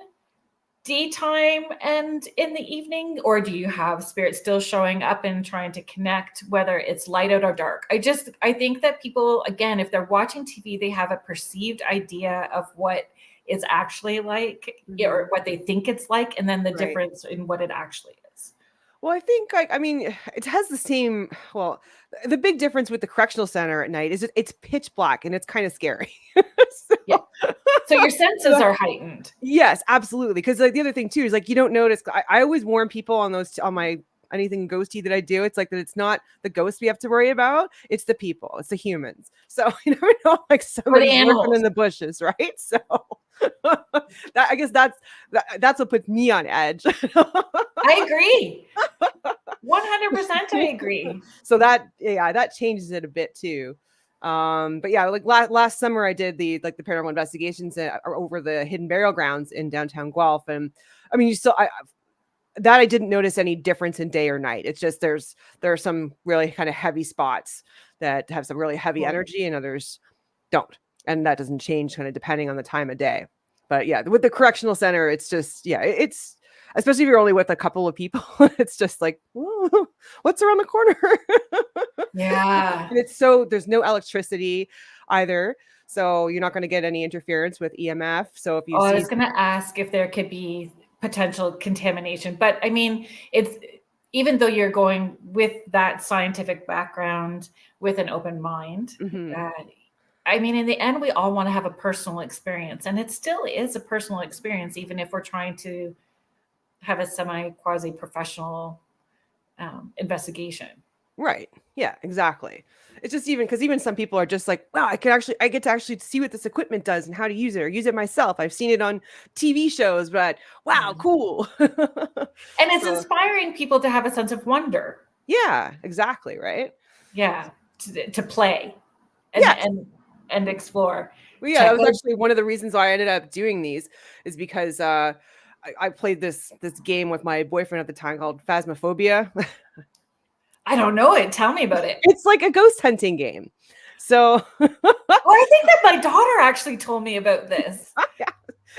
daytime and in the evening, or do you have spirits still showing up and trying to connect, whether it's light out or dark? I think that people, again, if they're watching TV, they have a perceived idea of what it's actually like, or
Mhm.
what they think it's like, and then the
Right.
difference in what it actually is.
Well, I think like I mean, it has the same. Well, the big difference with the correctional center at night is it's pitch black and it's kind of scary.
Yeah,
So,
so your senses
so
are heightened.
yes, absolutely. Because like the other thing too is like you don't notice. I always warn people on those on my anything ghosty that I do. It's like that. It's not the ghosts we have to worry about. It's the people. It's the humans. So you never know. Like
Or the
somebody's lurking in
animals.
the bushes, right? So that I guess that's what puts me on edge.
I agree. 100% I agree.
So that yeah, that changes it a bit too. But yeah, like last summer I did the paranormal investigations over the hidden burial grounds in downtown Guelph, and I mean, you still I didn't notice any difference in day or night. It's just there are some really kind of heavy spots that have some really heavy
Cool.
energy, and others don't, and that doesn't change kind of depending on the time of day. But yeah, with the correctional center, it's just yeah, it's especially if you're only with a couple of people, it's just like, "Ooh, what's around the corner?"
Yeah.
And it's so there's no electricity either. So you're not going to get any interference with EMF. So if you
Oh, I
see,
was going to ask if there could be potential contamination, but I mean, it's even though you're going with that scientific background with an open mind,
Mhm.
uh, I mean, in the end, we all want to have a personal experience, and it still is a personal experience, even if we're trying to have a semi quasi professional investigation.
Right. Yeah, exactly. It's just even because even some people are just like, wow, I get to actually see what this equipment does and how to use it or use it myself. I've seen it on TV shows, but wow,
Yeah.
cool.
And it's
So
inspiring people to have a sense of wonder.
yeah, exactly. Right.
Yeah, to play and
Yes.
and and explore.
Well, yeah, that was
Jaclyn,
actually one of the reasons why I ended up doing these is because I played this game with my boyfriend at the time called Phasmophobia.
I don't know it. Tell me about it.
It's like a ghost hunting game. So
Oh, I think that my daughter actually told me about this.
yeah.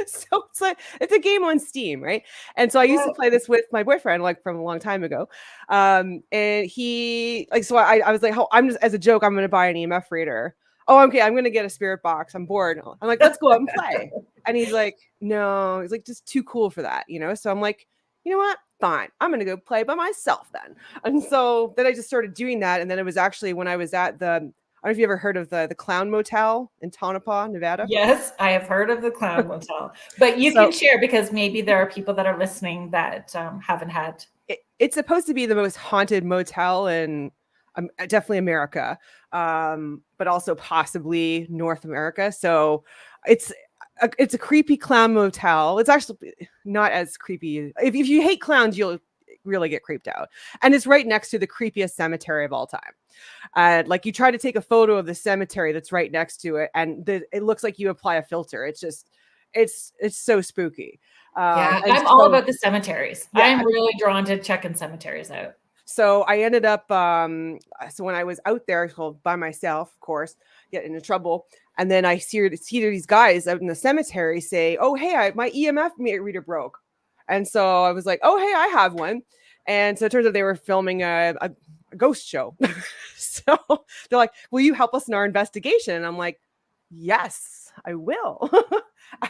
So it's like it's a game on Steam, right? And so I used to
What?
play this with my boyfriend like from a long time ago. And he like so I was like, oh, I'm just as a joke, I'm gonna buy an EMF reader. Oh, okay, I'm gonna get a spirit box. I'm bored. I'm like, let's go out and play. And he's like, no, he's like just too cool for that, you know? So I'm like, you know what? Fine. I'm gonna go play by myself then. And so then I just started doing that. And then it was actually when I was at I don't know if you ever heard of the Clown Motel in Tonopah, Nevada.
Yes, I have heard of the Clown Motel, but you can
So
share because maybe there are people that are listening that haven't had.
it's supposed to be the most haunted motel in definitely America, but also possibly North America. So it's it's a creepy clown motel. It's actually not as creepy. If you hate clowns, you'll really get creeped out. And it's right next to the creepiest cemetery of all time. Like you try to take a photo of the cemetery that's right next to it, and it looks like you apply a filter. It's just, it's so spooky.
Yeah,
And
I'm all
so,
about the cemeteries.
yeah.
I'm really drawn to checking cemeteries out.
So I ended up, so when I was out there, well, by myself, of course, getting into trouble. And then I see these guys out in the cemetery say, "Oh, hey, my EMF reader broke." And so I was like, "Oh, hey, I have one." And so it turns out they were filming a ghost show. So they're like, "Will you help us in our investigation?" And I'm like, "Yes, I will."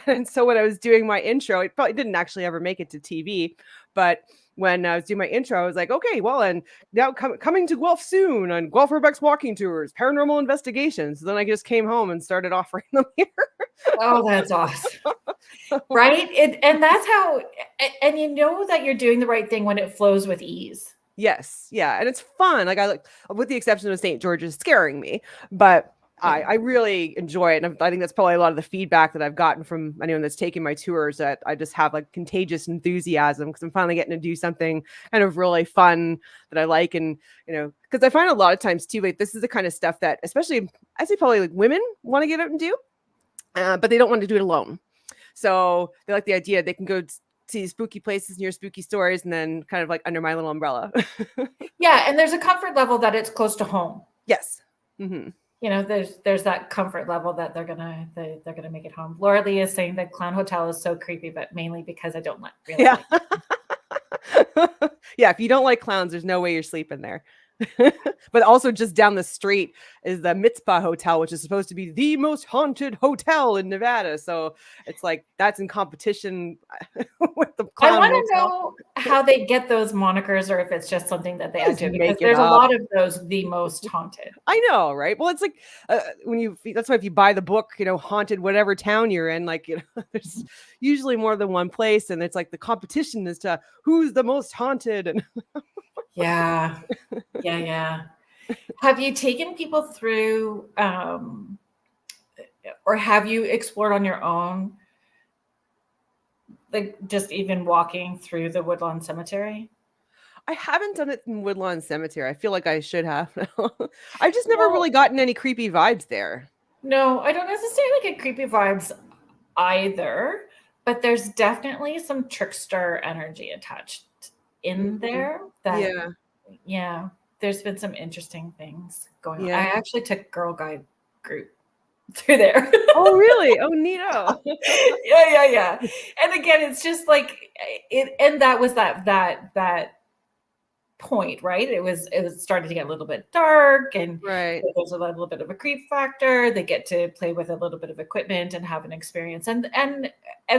And so when I was doing my intro, it probably didn't actually ever make it to TV, but when I was doing my intro, I was like, "Okay, well, and now coming to Guelph soon on Guelph Urbex Walking Tours, paranormal investigations." So then I just came home and started offering them here.
Oh, that's awesome. Right? And that's how, and you know that you're doing the right thing when it flows with ease.
Yes, yeah, and it's fun. Like with the exception of St. George's scaring me, but I really enjoy it. And I think that's probably a lot of the feedback that I've gotten from anyone that's taken my tours, that I just have like contagious enthusiasm because I'm finally getting to do something kind of really fun that I like. And, because I find a lot of times too, like this is the kind of stuff that, especially I say probably like women want to get out and do, but they don't want to do it alone. So they like the idea they can go see spooky places and hear spooky stories and then kind of like under my little umbrella.
Yeah. And there's a comfort level that it's close to home.
Yes. Mm-hmm.
There's that comfort level that they're gonna make it home. Laura Lee is saying that Clown Hotel is so creepy, but mainly because I don't really like it.
Yeah, if you don't like clowns, there's no way you're sleeping there. But also just down the street is the Mitzpah Hotel, which is supposed to be the most haunted hotel in Nevada. So it's like that's in competition with the Clown
I want to
Hotel.
know how they get those monikers, or if it's just something that they add to it, because
make it
there's a
up.
lot of those, the most haunted.
I know, right? Well, it's like that's why if you buy the book, haunted whatever town you're in, like, there's usually more than one place, and it's like the competition as to who's the most haunted. And
Yeah. Have you taken people through, or have you explored on your own, like just even walking through the Woodlawn Cemetery?
I haven't done it in Woodlawn Cemetery. I feel like I should have. I've just never really gotten any creepy vibes there.
No, I don't necessarily get creepy vibes either, but there's definitely some trickster energy attached in there. Yeah, there's been some interesting things going on. I actually took Girl Guide group through there.
Oh, really? Oh, neato.
Yeah. And again, it's just like it, and that was that point, right? It was starting to get a little bit dark, and
right.
There's a little bit of a creep factor. They get to play with a little bit of equipment and have an experience, and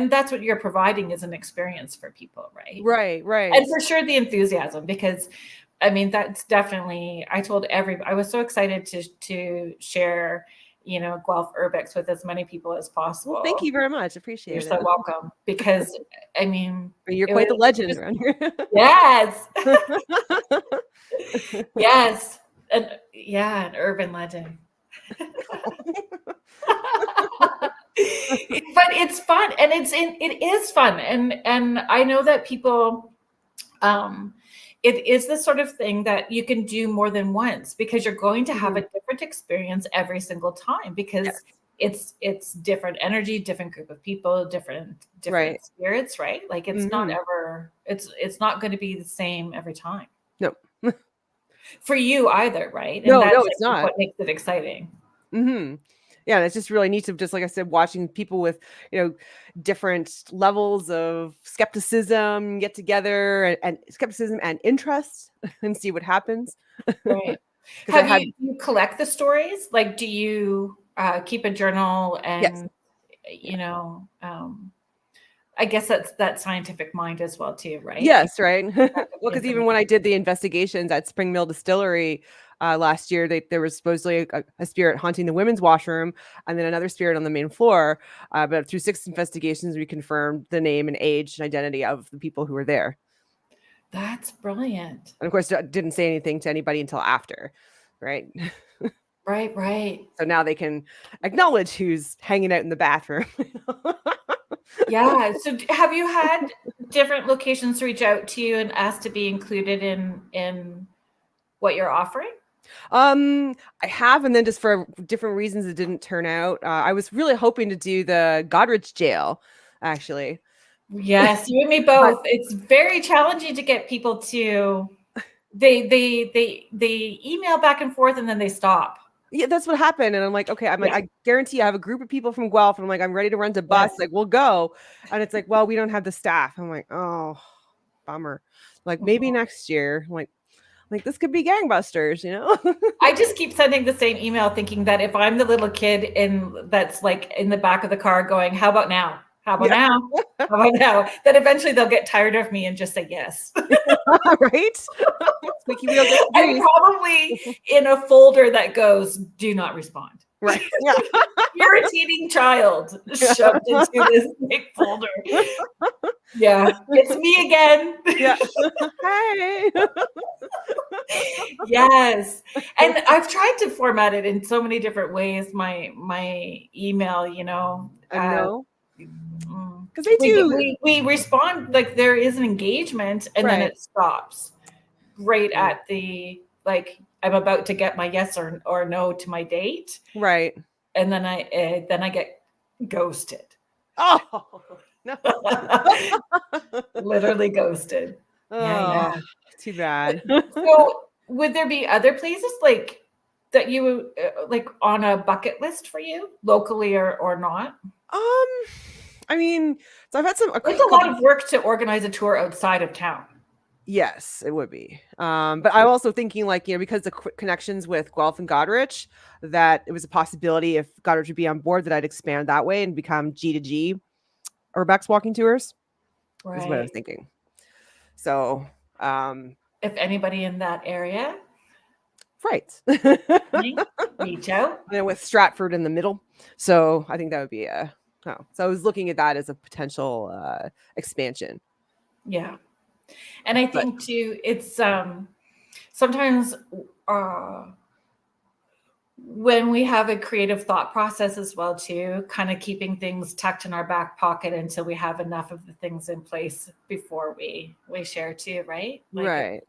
that's what you're providing, is an experience for people, right?
Right.
And for sure the enthusiasm, because I mean, that's definitely, I told I was so excited to share, Guelph Urbex with as many people as possible.
Well, thank you very much. Appreciate it.
You're so welcome, because I mean,
you're quite the legend around here.
Yes. Yes. An urban legend. But it's fun, and it is fun. And I know that people, it is the sort of thing that you can do more than once, because you're going to have a different experience every single time, because it's different energy, different group of people, different spirits, right? Like it's not ever, it's not going to be the same every time.
No.
For you either, right?
And no, it's not.
What makes it exciting.
Mm-hmm. Yeah, it's just really neat to, just like I said, watching people with, different levels of skepticism get together, and skepticism and interest, and see what happens.
Right. You collect the stories? Like, do you keep a journal? And, I guess that's that scientific mind as well too, right?
Yes, right. Well, because even when I did the investigations at Spring Mill Distillery last year, there was supposedly a spirit haunting the women's washroom, and then another spirit on the main floor. But through 6 investigations, we confirmed the name and age and identity of the people who were there.
That's brilliant.
And of course, I didn't say anything to anybody until after, right?
Right.
So now they can acknowledge who's hanging out in the bathroom.
Yeah. So have you had different locations reach out to you and ask to be included in what you're offering?
I have, and then just for different reasons, it didn't turn out. I was really hoping to do the Godrich jail, actually.
Yes, you and me
But
both. It's very challenging to get people to they email back and forth and then they stop.
yeah, that's what happened. And I'm like, okay, I'm like,
Yeah.
I guarantee I have a group of people from Guelph, and I'm like, I'm ready to rent a bus.
Yes.
Like, we'll go. And it's like, well, we don't have the staff. I'm like, oh, bummer. Like, maybe next year. I'm like this could be gangbusters, you know?
I just keep sending the same email thinking that if I'm the little kid that's like in the back of the car going, how about now? How about
Yeah.
now? How about now? That eventually they'll get tired of me and just say yes.
Right? Squeaky wheel gets the
I'm
grease.
probably in a folder that goes, do not respond.
Right. Yeah.
Irritating child shoved into this big folder. Yeah, it's me again.
Yeah. Hey.
Yes. And I've tried to format it in so many different ways, my email, you know.
I know.
Mm.
Because they do.
We respond, like there is an engagement and then
Right.
it stops right at the, like, I'm about to get my yes or no to my date.
Right.
And then I get ghosted.
Oh, no.
Literally ghosted.
Oh,
Yeah.
too bad.
So would there be other places like that you like on a bucket list for you, locally or not?
I mean, so I've had
It's a lot of work to organize a tour outside of town.
Yes, it would be. But I'm also thinking, like, you know, because the connections with Guelph and Godrich, that it was a possibility if Godrich would be on board that I'd expand that way and become G to G Urbex Walking Tours. Is what I was thinking. So,
if anybody in that area,
right,
reach out.
And then with Stratford in the middle, so I think that would be so I was looking at that as a potential expansion.
Yeah. And I think too, it's sometimes when we have a creative thought process as well too, kind of keeping things tucked in our back pocket until we have enough of the things in place before we share too, right? Like,
right.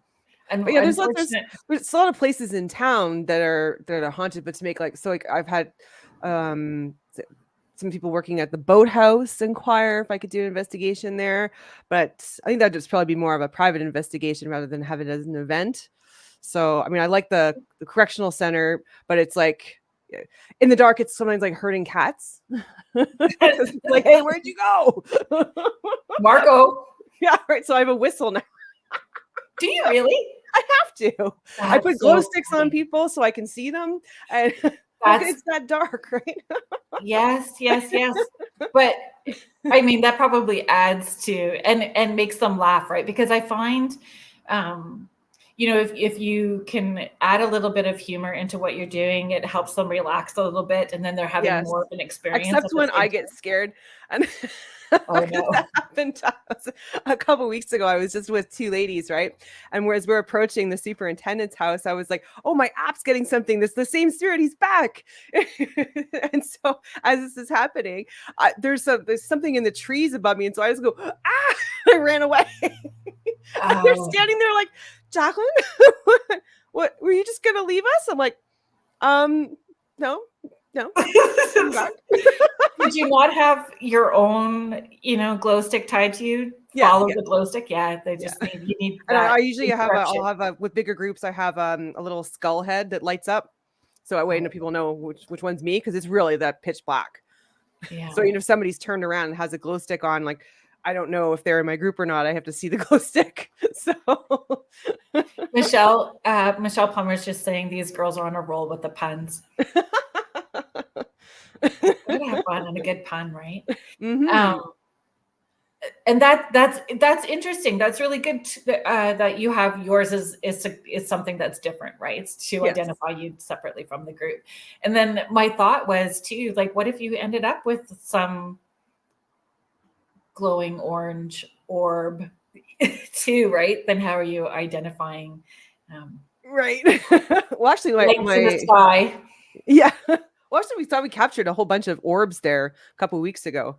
And
but yeah, there's a lot of places in town that are haunted, but to make like I've had some people working at the boathouse inquire if I could do an investigation there, but I think that would just probably be more of a private investigation rather than have it as an event. So I mean, I like the correctional center, but it's like in the dark, it's sometimes like herding cats. Like, hey, where'd you go,
Marco?
Yeah, right. So I have a whistle now.
Do you really?
I have to. I put glow sticks on people so I can see them, and it's that dark, right?
Yes. But I mean, that probably adds to and makes them laugh, right? Because I find, you know, if you can add a little bit of humor into what you're doing, it helps them relax a little bit, and then they're having more of an experience.
Except when I get scared. And
oh no,
that happened a couple weeks ago. I was just with two ladies, right? And whereas we're approaching the superintendent's house, I was like, "Oh, my app's getting something. This the same spirit. He's back." And so as this is happening, there's something in the trees above me, and so I just go, "Ah!" I ran away. And they're standing there like, "Jaclyn, what were you just gonna leave us?" I'm like, no.
Did you not have your own, you know, glow stick tied to you? Follow the glow stick. Yeah, they just need, you need.
And I usually I'll have with bigger groups. I have a little skull head that lights up, so that way people know which one's me, because it's really that pitch black. Yeah. So if somebody's turned around and has a glow stick on, like, I don't know if they're in my group or not. I have to see the glow stick. So
Michelle Plummer's just saying these girls are on a roll with the puns. We're gonna have fun and a good pun, right? Mm-hmm. And that's interesting. That's really good that you have yours is something that's different, right? It's to identify you separately from the group. And then my thought was too, like, what if you ended up with some glowing orange orb too, right? Then how are you identifying?
Right. Well, actually,
lights in the sky.
Yeah. Well, actually, we thought we captured a whole bunch of orbs there a couple of weeks ago.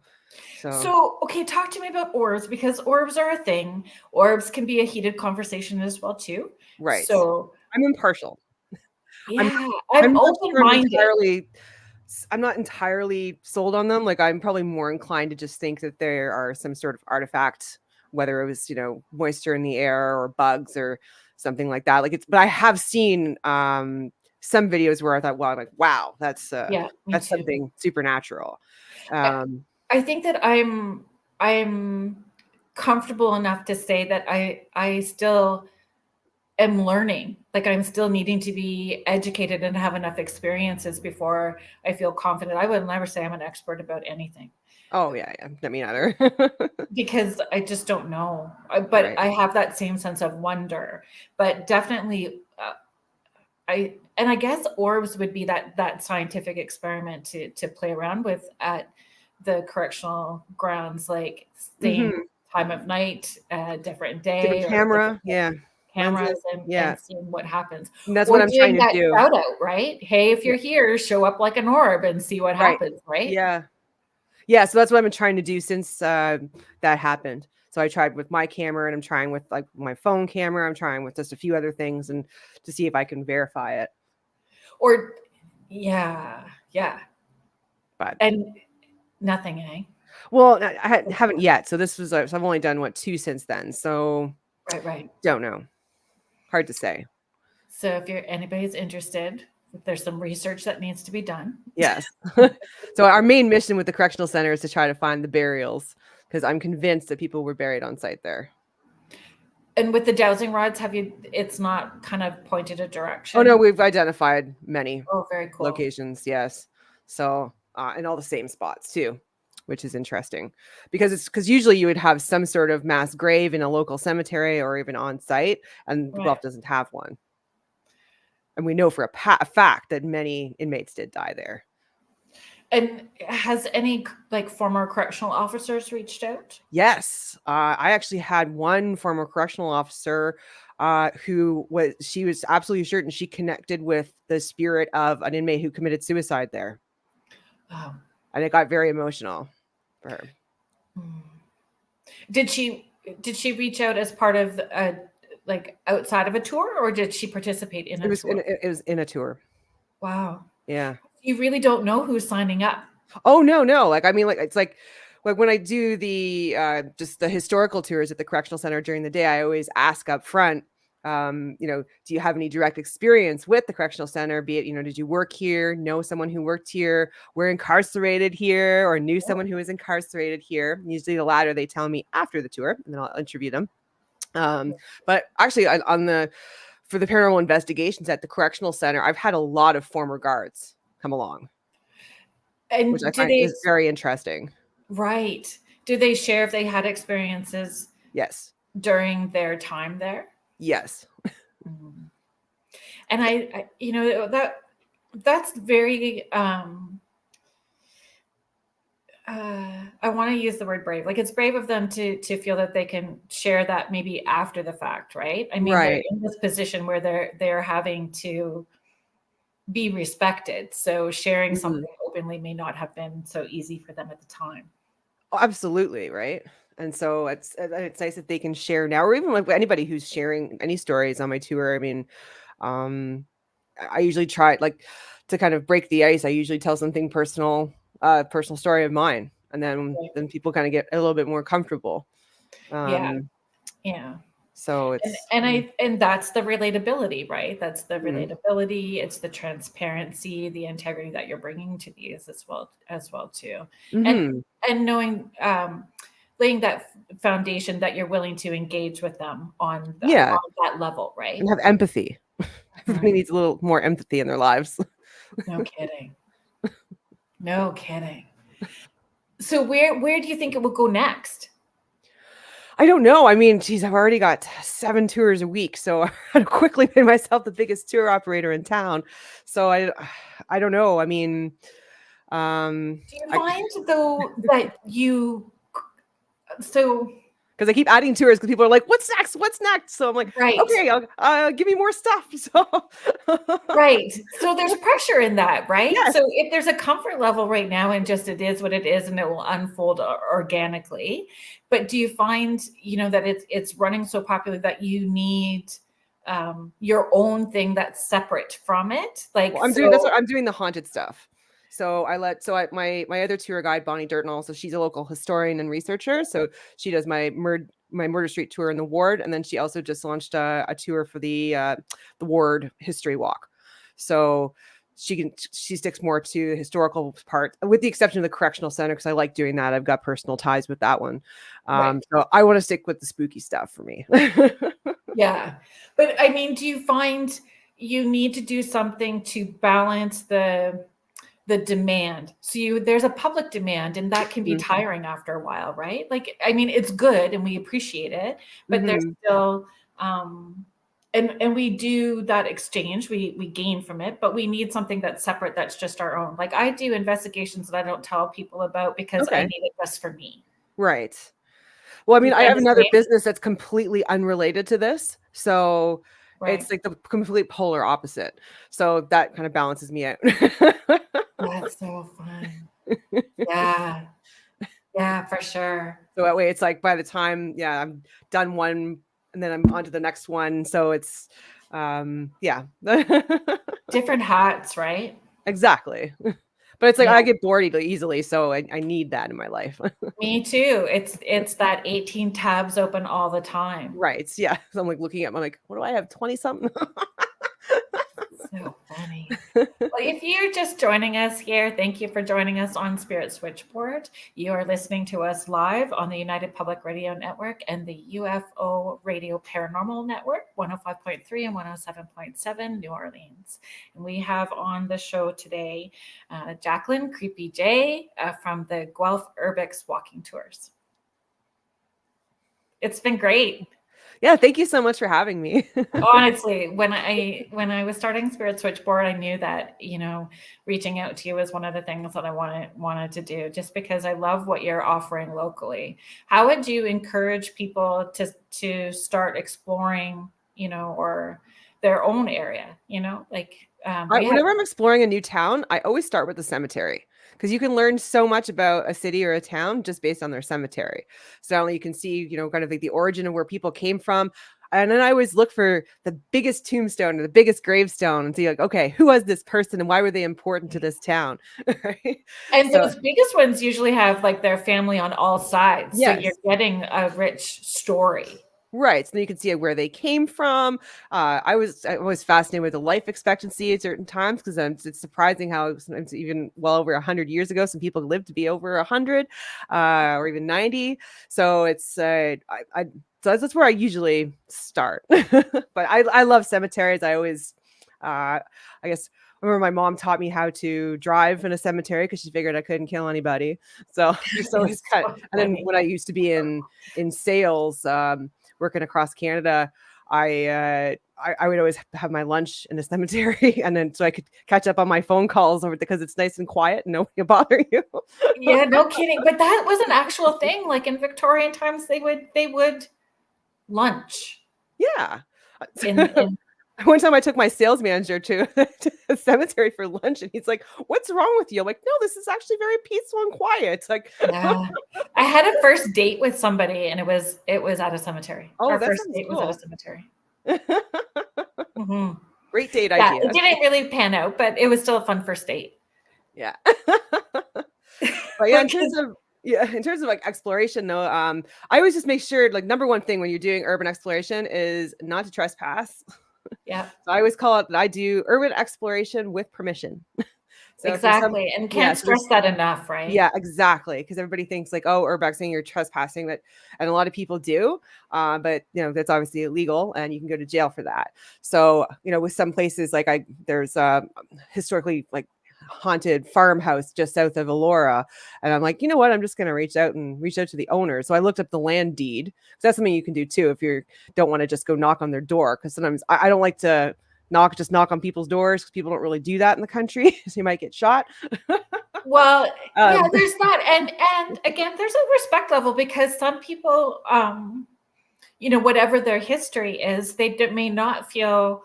So, okay, talk to me about orbs, because orbs are a thing. Orbs can be a heated conversation as well too.
Right.
So,
I'm impartial.
yeah,
I'm
I'm
not sure
open-minded.
I'm not entirely sold on them. Like, I'm probably more inclined to just think that there are some sort of artifact, whether it was, moisture in the air or bugs or something like that. But I have seen some videos where I thought, wow, that's
Yeah, me
that's
too.
something supernatural.
I,
Um,
I think that I'm comfortable enough to say that I still am learning. Like, I'm still needing to be educated and have enough experiences before I feel confident. I would never say I'm an expert about anything,
oh yeah, not me either.
because I just don't know. But
Right.
I have that same sense of wonder. But definitely, I guess orbs would be that scientific experiment to play around with at the correctional grounds, like staying
Hmm.
time of night, different
Different
day, or
camera, yeah, lenses,
cameras, and
yeah,
seeing what happens.
and that's what
Or
I'm trying
doing
to
that
do.
shout out, right? Hey, if
Yeah.
you're here, show up like an orb and see what
Right.
happens, right?
Yeah. Yeah, so that's what I've been trying to do since that happened. So I tried with my camera, and I'm trying with like my phone camera. I'm trying with just a few other things, and to see if I can verify it.
Or yeah, yeah.
But
And nothing, eh?
well, haven't yet. So this was so I've only done 2 since then. So
Right, right.
don't know. Hard to say.
So if anybody's interested, there's some research that needs to be done.
Yes. So our main mission with the correctional center is to try to find the burials, because I'm convinced that people were buried on site there.
And with the dowsing rods, it's not kind of pointed a direction?
Oh no, we've identified many
Oh, very cool.
locations. Yes. So in all the same spots too, which is interesting, because usually you would have some sort of mass grave in a local cemetery or even on site, and
Right.
Guelph doesn't have one. And we know for a fact that many inmates did die there.
And has any like former correctional officers reached out?
Yes. I actually had one former correctional officer she was absolutely certain she connected with the spirit of an inmate who committed suicide there.
Oh.
And it got very emotional for her.
Did she reach out as part of like outside of a tour, or did she participate in a tour?
It was in a tour.
Wow.
Yeah.
You really don't know who's signing up.
Oh no. Like, I mean, like, it's like when I do the just the historical tours at the correctional center during the day, I always ask up front, do you have any direct experience with the correctional center? Be it, did you work here, know someone who worked here, were incarcerated here, or knew someone who was incarcerated here? Usually the latter they tell me after the tour, and then I'll interview them. But actually for the paranormal investigations at the correctional center, I've had a lot of former guards come along,
And
which I find is very interesting.
Right. Do they share if they had experiences?
Yes.
During their time there?
Yes.
And I that's very I want to use the word brave. Like, it's brave of them to feel that they can share that maybe after the fact, right? I mean, they're in this position where they're having to be respected. So sharing something openly may not have been so easy for them at the time.
Oh, absolutely, right? And so it's nice that they can share now, or even like anybody who's sharing any stories on my tour. I mean, I usually try to kind of break the ice. I usually tell something personal story of mine, and then people kind of get a little bit more comfortable.
Yeah.
So it's
and that's the relatability, right? That's the relatability. It's the transparency, the integrity that you're bringing to these as well too. And knowing, laying that foundation that you're willing to engage with them on that level, right?
And have empathy. Everybody needs a little more empathy in their lives.
No kidding. No kidding. So where do you think it will go next?
I don't know. I mean, geez, I've already got 7 tours a week, so I quickly made myself the biggest tour operator in town. So I don't know. I mean,
do you find though that because
because I keep adding tours because people are like, "What's next? What's next?" So I'm like,
Right.
"Okay, give me more stuff." So
Right. So there's pressure in that, right?
yes,
So if there's a comfort level right now and just it is what it is and it will unfold organically, but do you find, that it's running so popular that you need your own thing that's separate from it? Like,
well, that's what I'm doing, the haunted stuff. So my other tour guide, Bonnie Dirtnall, so she's a local historian and researcher. So she does my Murder Street tour in the ward, and then she also just launched a tour for the ward history walk. So she sticks more to the historical part, with the exception of the correctional center, because I like doing that. I've got personal ties with that one.
right.
So I want to stick with the spooky stuff for me.
Yeah. But I mean, do you find you need to do something to balance the demand? So there's a public demand and that can be
Mhm.
tiring after a while, right? Like, I mean, it's good and we appreciate it, but there's
Mhm.
still and we do that exchange, we gain from it, but we need something that's separate, that's just our own. Like, I do investigations that I don't tell people about because I
Okay.
need it just for me.
Right. Well, I
Do
mean,
you
I
find
have
the
another
same?
business that's completely unrelated to this. So it's
Right.
like the complete polar opposite. So that kind of balances me out.
That's so fun. Yeah. Yeah, for sure.
So that way it's like by the time, yeah, I'm done one and then I'm on to the next one. So it's yeah.
Different hats, right?
Exactly. But it's like
Yeah,
I get bored easily, so I need that in my life.
me too. It's that 18 tabs open all the time.
Right. Yeah. So I'm like looking at my like, what do I have? 20 something?
So funny. Well, if you're just joining us here, thank you for joining us on Spirit Switchboard. You are listening to us live on the United Public Radio Network and the UFO Radio Paranormal Network, 105.3 and 107.7 New Orleans. And we have on the show today Jaclyn Creepy J from the Guelph Urbex Walking Tours. It's been great.
Yeah, thank you so much for having me.
Honestly, when I was starting Spirit Switchboard, I knew that, reaching out to you was one of the things that I wanted to do, just because I love what you're offering locally. How would you encourage people to start exploring, or their own area, like we have.
Whenever I'm exploring a new town, I always start with the cemetery, because you can learn so much about a city or a town just based on their cemetery. So not only you can see, kind of like the origin of where people came from. And then I always look for the biggest tombstone or the biggest gravestone and see like, okay, who was this person and why were they important to this town? Right?
And
So
those biggest ones usually have like their family on all sides, so you're
yes.
getting a rich story.
Right. So then you can see where they came from. I was fascinated with the life expectancy at certain times, because it's surprising how sometimes even well over 100 years ago, some people lived to be over 100 or even 90. So it's so that's where I usually start. But I love cemeteries. I always I guess I remember my mom taught me how to drive in a cemetery because she figured I couldn't kill anybody. So just always
It's
kind of,
so
and then
funny.
when I used to be in sales, working across Canada, I would always have my lunch in the cemetery, and then so I could catch up on my phone calls over because it's nice and quiet and nobody will bother you.
Yeah, no kidding. But that was an actual thing. Like in Victorian times, they would lunch
Yeah.
in
One time I took my sales manager to the cemetery for lunch, and he's like, "What's wrong with you?" I'm like, "No, this is actually very peaceful and quiet." It's like,
yeah. I had a first date with somebody and it was at a cemetery.
oh,
Our
that
first
sounds
date was at a
cemetery.
cemetery. Mhm.
Great date
Yeah,
idea.
it didn't really pan out, but it was still a fun first date.
Yeah. But yeah,
Because
in terms of like exploration though, I always just make sure, like, number one thing when you're doing urban exploration is not to trespass.
yeah,
So I always call it that I do urban exploration with permission. So if there's some
exactly. And
yeah,
can't
so
stress
there's
that enough, right?
yeah, exactly. Because everybody thinks like, oh, urbexing, you're trespassing, that, and a lot of people do. But that's obviously illegal, and you can go to jail for that. So with some places like there's historically like haunted farmhouse just south of Elora, and I'm like, you know what? I'm just gonna reach out to the owner. So I looked up the land deed, 'cause that's something you can do too if you don't want to just go knock on their door. Because sometimes I don't like to knock on people's doors, because people don't really do that in the country, so you might get shot.
Well, Yeah, there's that. And again, there's a respect level because some people, whatever their history is, they may not feel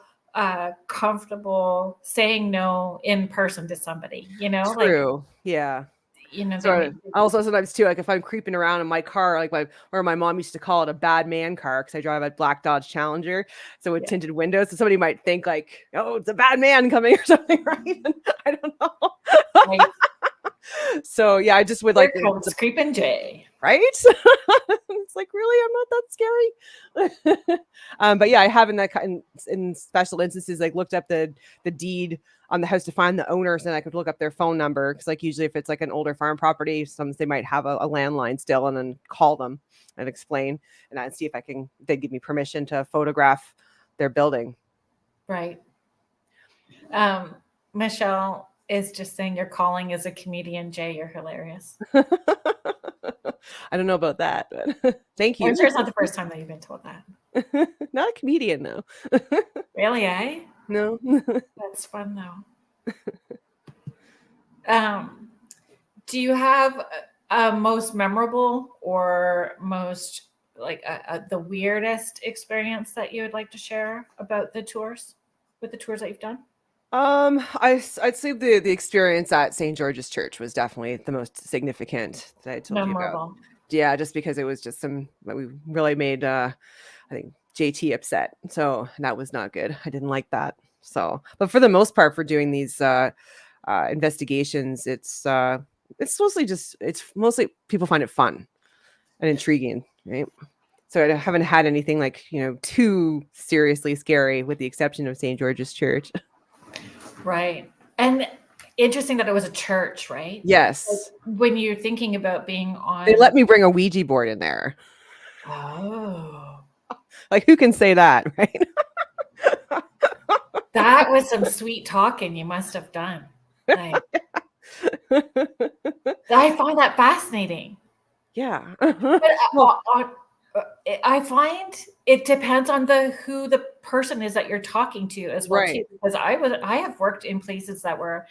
comfortable saying no in person to somebody,
True. Yeah.
they
So
may.
also sometimes too, like if I'm creeping around in my car, like my mom used to call it a bad man car because I drive a black Dodge Challenger, so with tinted windows, so somebody might think like, oh, it's a bad man coming or something, right? I don't know.
Right.
So yeah, I just would
Here
like
comes Creepin J.
Right? It's like, really, I'm not that scary. But yeah, I have in special instances like looked up the deed on the house to find the owners, and I could look up their phone number because like usually if it's like an older farm property, sometimes they might have a landline still, and then call them and explain and I'd see if they give me permission to photograph their building.
Right. Michelle is just saying your calling as a comedian, Jay. You're hilarious.
I don't know about that, but thank you.
I'm sure it's not the first time that you've been told that.
Not a comedian, though.
Really, eh?
No.
That's fun, though. Do you have a most memorable or most like the weirdest experience that you would like to share about the tours that you've done?
I'd say the experience at St. George's Church was definitely the most significant that I told you about. Yeah, just because it was just we really made I think JT upset. So that was not good. I didn't like that. So, but for the most part, for doing these investigations, it's mostly people find it fun and intriguing, right? So I haven't had anything like, too seriously scary with the exception of St. George's Church.
Right. And interesting that it was a church, right?
Yes.
Like when you're thinking about being on...
They let me bring a Ouija board in there.
Oh.
Like, who can say that, right?
That was some sweet talking you must have done. Like, I find that fascinating.
Yeah.
But, I find it depends on who the person is that you're talking to as well, too. Because I have worked in places that were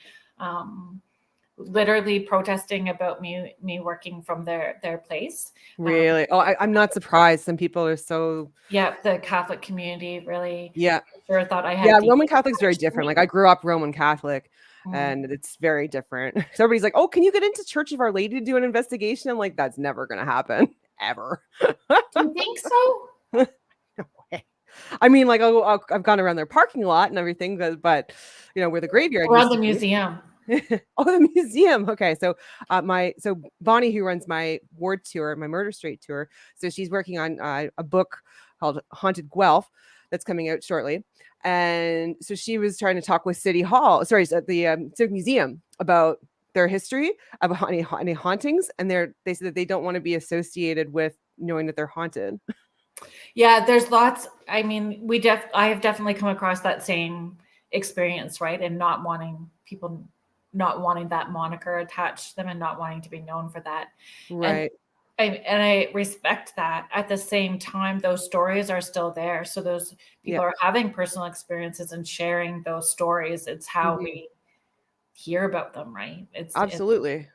literally protesting about me working from their place.
Really? I'm not surprised. Some people are so...
Yeah, the Catholic community really...
Yeah.
Sure thought I had...
Yeah, Roman Catholic's very different. Like I grew up Roman Catholic, and it's very different. So everybody's like, "Oh, can you get into Church of Our Lady to do an investigation?" I'm like, "That's never going to happen, ever."
Do you think so?
No way. I mean, like I've gone around their parking lot and everything, but where the graveyard
around the museum.
Oh, the museum. Okay, so Bonnie, who runs my ward tour, my Murder Street tour, so she's working on a book called Haunted Guelph that's coming out shortly, and so she was trying to talk with City Hall, the Civic Museum, about their history of any hauntings, and they said that they don't want to be associated with knowing that they're haunted.
Yeah, there's lots. I mean, I have definitely come across that same experience, right? And not wanting that moniker attached to them and not wanting to be known for that.
Right.
And I respect that. At the same time, those stories are still there. So those people are having personal experiences and sharing those stories. It's how we hear about them, right? It's
absolutely.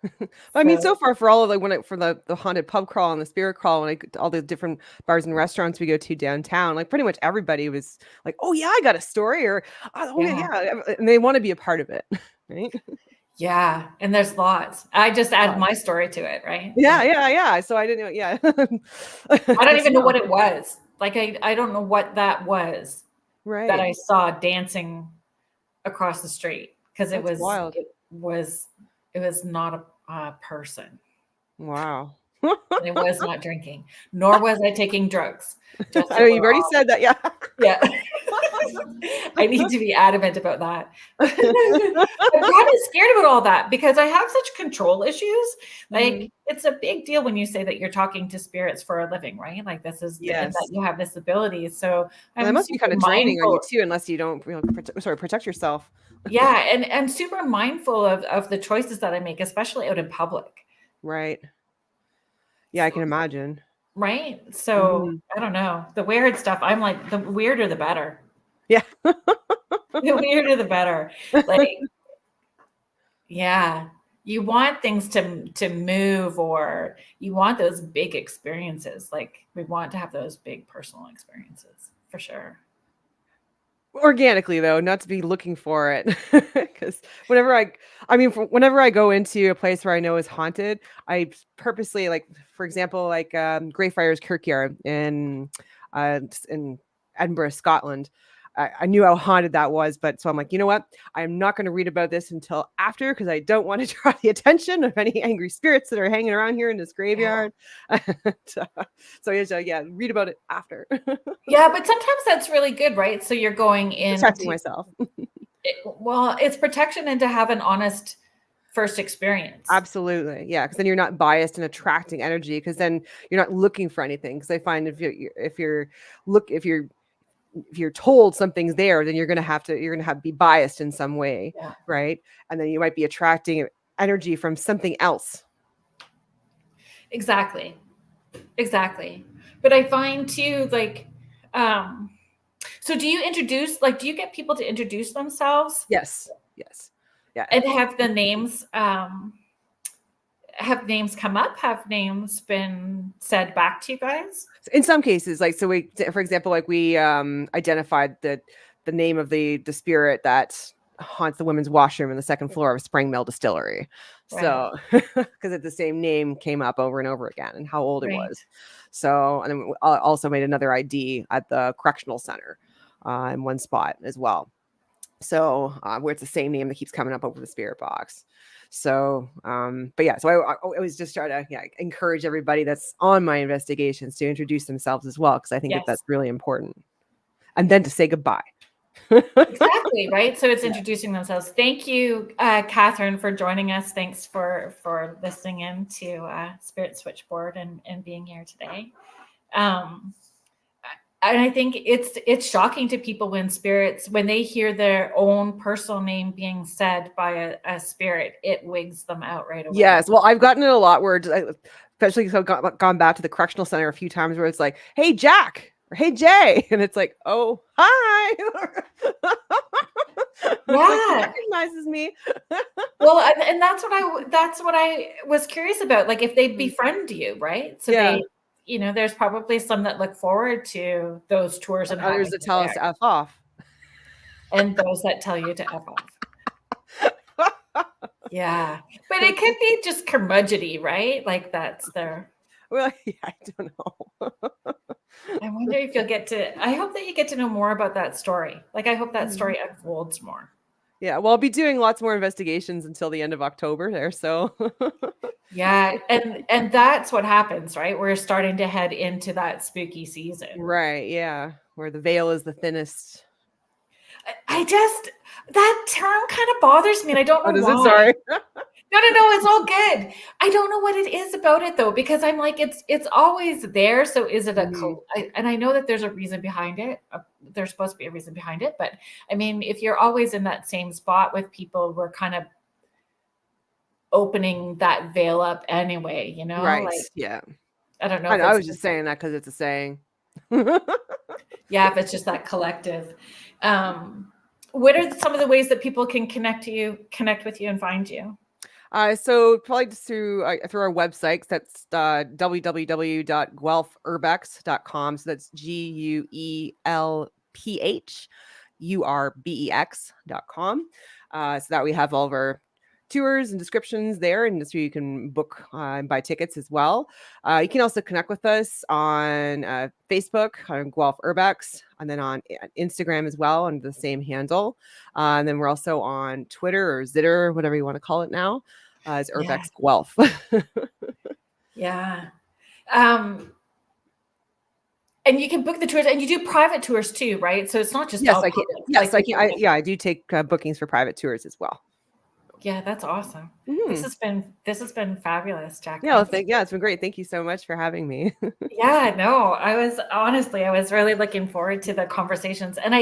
I mean, so far for all of for the haunted pub crawl and the spirit crawl, and all the different bars and restaurants we go to downtown, like pretty much everybody was like, "Oh yeah, I got a story," or "Oh yeah," and they want to be a part of it, right?
Yeah, and there's lots. I just added my story to it, right?
Yeah. So I didn't know. Yeah,
I don't even know what it was. Like I don't know what that was.
Right.
That I saw dancing across the street. Because it was
wild.
It was not a person.
Wow.
I was not drinking, nor was I taking drugs.
Oh, you've already said that. Yeah.
Yeah. I need to be adamant about that. I'm kind of scared about all that because I have such control issues. Like it's a big deal when you say that you're talking to spirits for a living, right? Like this is and that you have this ability. So
that must be kind of draining on you too, unless you don't protect yourself.
Yeah, and super mindful of the choices that I make, especially out in public.
Right. Yeah, I can imagine.
Right. So I don't know. The weird stuff, I'm like, the weirder the better.
Yeah.
The weirder the better. Like, yeah. You want things to move, or you want those big experiences. Like we want to have those big personal experiences for sure.
Organically though, not to be looking for it. Because whenever I go into a place where I know is haunted, I purposely, like, for example, like Greyfriars Kirkyard in Edinburgh, Scotland. I knew how haunted that was, but so I'm like, you know what? I'm not going to read about this until after, because I don't want to draw the attention of any angry spirits that are hanging around here in this graveyard. So yeah, read about it after.
Yeah, but sometimes that's really good, right? So you're going in
Protecting myself.
Well, it's protection, and to have an honest first experience.
Absolutely. Yeah, because then you're not biased and attracting energy, because then you're not looking for anything. Because I find if you're told something's there, then you're gonna have to be biased in some way,
Yeah.
right? And then you might be attracting energy from something else.
Exactly. But I find too, like, so do you get people to introduce themselves?
Yes. Yeah.
And have the names come up? Have names been said back to you guys?
In some cases, like, so for example, like we identified the name of the spirit that haunts the women's washroom in the second floor of Spring Mill Distillery.
Right.
So because the same name came up over and over again, and how old it was. So, and then we also made another ID at the correctional center in one spot as well. So where it's the same name that keeps coming up over the spirit box. So, but yeah, so I always just try to encourage everybody that's on my investigations to introduce themselves as well, because I think that's really important. And then to say goodbye.
Exactly, right? So it's introducing themselves. Thank you, Catherine, for joining us. Thanks for listening in to Spirit Switchboard and being here today. And I think it's shocking to people when they hear their own personal name being said by a spirit, it wigs them out right away.
Yes. Well, I've gotten it a lot where, especially because I've gone back to the correctional center a few times, where it's like, "Hey, Jack," or "Hey, Jay," and it's like, "Oh, hi."
Yeah,
recognizes me.
Well, and that's what I was curious about. Like, if they befriend you, right? So they, there's probably some that look forward to those tours, and
others that tell us to F off,
and those that tell you to F off. Yeah, but it could be just curmudgeony, right? Like that's their.
Well, I don't know.
I wonder if you'll I hope that you get to know more about that story. Like, I hope that story unfolds more.
Yeah, well, I'll be doing lots more investigations until the end of October there, so.
Yeah, and that's what happens, right? We're starting to head into that spooky season.
Right, yeah, where the veil is the thinnest.
That term kind of bothers me, and I don't know why.
Sorry.
No, it's all good. I don't know what it is about it though, because I'm like, it's always there. So is it and I know that there's a reason behind it. There's supposed to be a reason behind it, but I mean, if you're always in that same spot with people, we're kind of opening that veil up anyway,
Right.
Like,
yeah.
I don't know.
I was just saying that because it's a saying.
Yeah, if it's just that collective. What are some of the ways that people can connect with you and find you?
So probably just through our website. That's www.guelphurbex.com. So that's GUELPHURBEX.com. So that we have all of our tours and descriptions there, and so you can book and buy tickets as well. You can also connect with us on Facebook on Guelph Urbex, and then on Instagram as well under the same handle. And then we're also on Twitter or Zitter, whatever you want to call it now, as Urbex Guelph.
Yeah. And you can book the tours, and you do private tours too, right? So it's not just
I can. Yes, I can. I do take bookings for private tours as well.
Yeah, that's awesome. This has been fabulous, Jack.
Yeah, it's been great. Thank you so much for having me.
Yeah, no, I was really looking forward to the conversations, and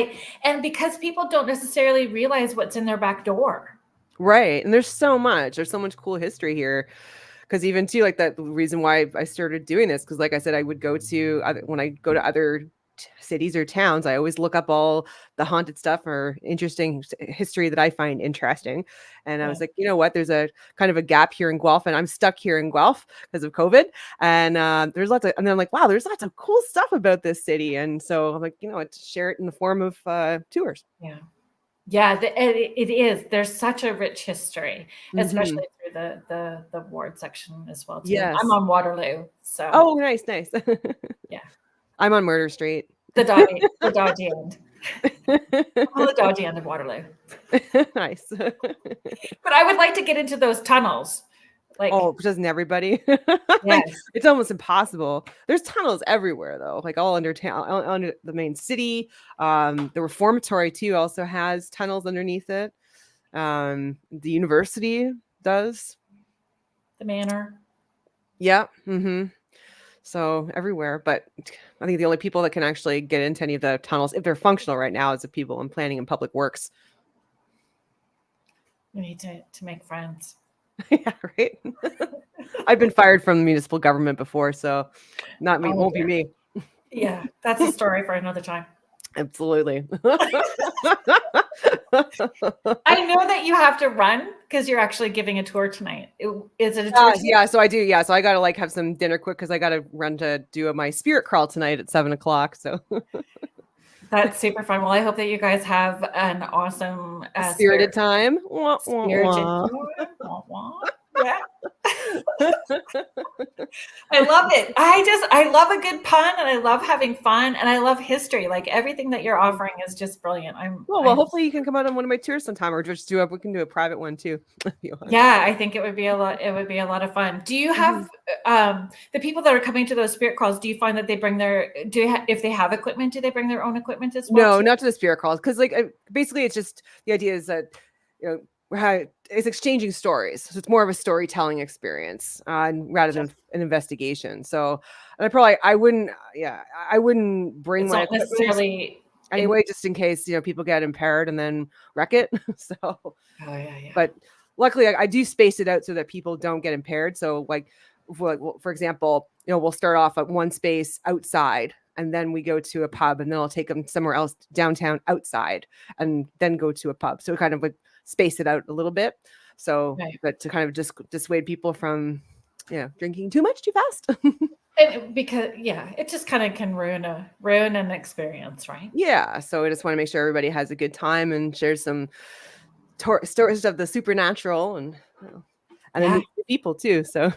because people don't necessarily realize what's in their back door.
Right, and there's so much cool history here. Because even too, like, that reason why I started doing this, because like I said, I would go to when I go to other cities or towns, I always look up all the haunted stuff or interesting history that I find interesting. And I was like, you know what? There's a kind of a gap here in Guelph, and I'm stuck here in Guelph because of COVID. And there's lots of, and then I'm like, wow, there's lots of cool stuff about this city. And so I'm like, you know what? Share it in the form of tours.
Yeah. Yeah, it is. There's such a rich history, especially through the ward section as well too.
Yes.
I'm on Waterloo, so.
Oh, nice.
Yeah.
I'm on Murder Street.
The dodgy end. I'm the dodgy end of Waterloo.
Nice.
But I would like to get into those tunnels. Like,
oh, doesn't everybody?
Yes.
It's almost impossible. There's tunnels everywhere though, like all under town, under the main city. The reformatory too also has tunnels underneath it. The university does.
The manor.
Yeah. So everywhere, but I think the only people that can actually get into any of the tunnels, if they're functional right now, is the people in planning and public works.
We need to make friends.
Yeah, right. I've been fired from the municipal government before, so won't be me.
Yeah, that's a story for another time.
Absolutely.
I know that you have to run because you're actually giving a tour tonight. Is it a tour?
Yeah, so I do. Yeah, so I got to have some dinner quick because I got to run to do my spirit crawl tonight at 7:00. So
that's super fun. Well, I hope that you guys have an awesome
spirited time.
Spirited yeah. I love it. I love a good pun, and I love having fun, and I love history. Like everything that you're offering is just brilliant.
Hopefully you can come out on one of my tours sometime, or just we can do a private one too.
Yeah, I think it would be a lot of fun. Do you have the people that are coming to those spirit calls? Do you find that they bring if they have equipment, do they bring their own equipment as well?
No, not to the spirit calls, because basically it's just the idea is that it's exchanging stories, so it's more of a storytelling experience rather than an investigation. So, and I wouldn't bring my equipment
necessarily
anyway, just in case people get impaired and then wreck it. So,
yeah.
But luckily, I do space it out so that people don't get impaired. So, for example, we'll start off at one space outside, and then we go to a pub, and then I'll take them somewhere else downtown outside, and then go to a pub. So kind of space it out a little bit. So, but to kind of just dissuade people from, drinking too much too fast.
Because it just kind of can ruin an experience, right?
Yeah. So I just want to make sure everybody has a good time and share some stories of the supernatural and then meet people too. So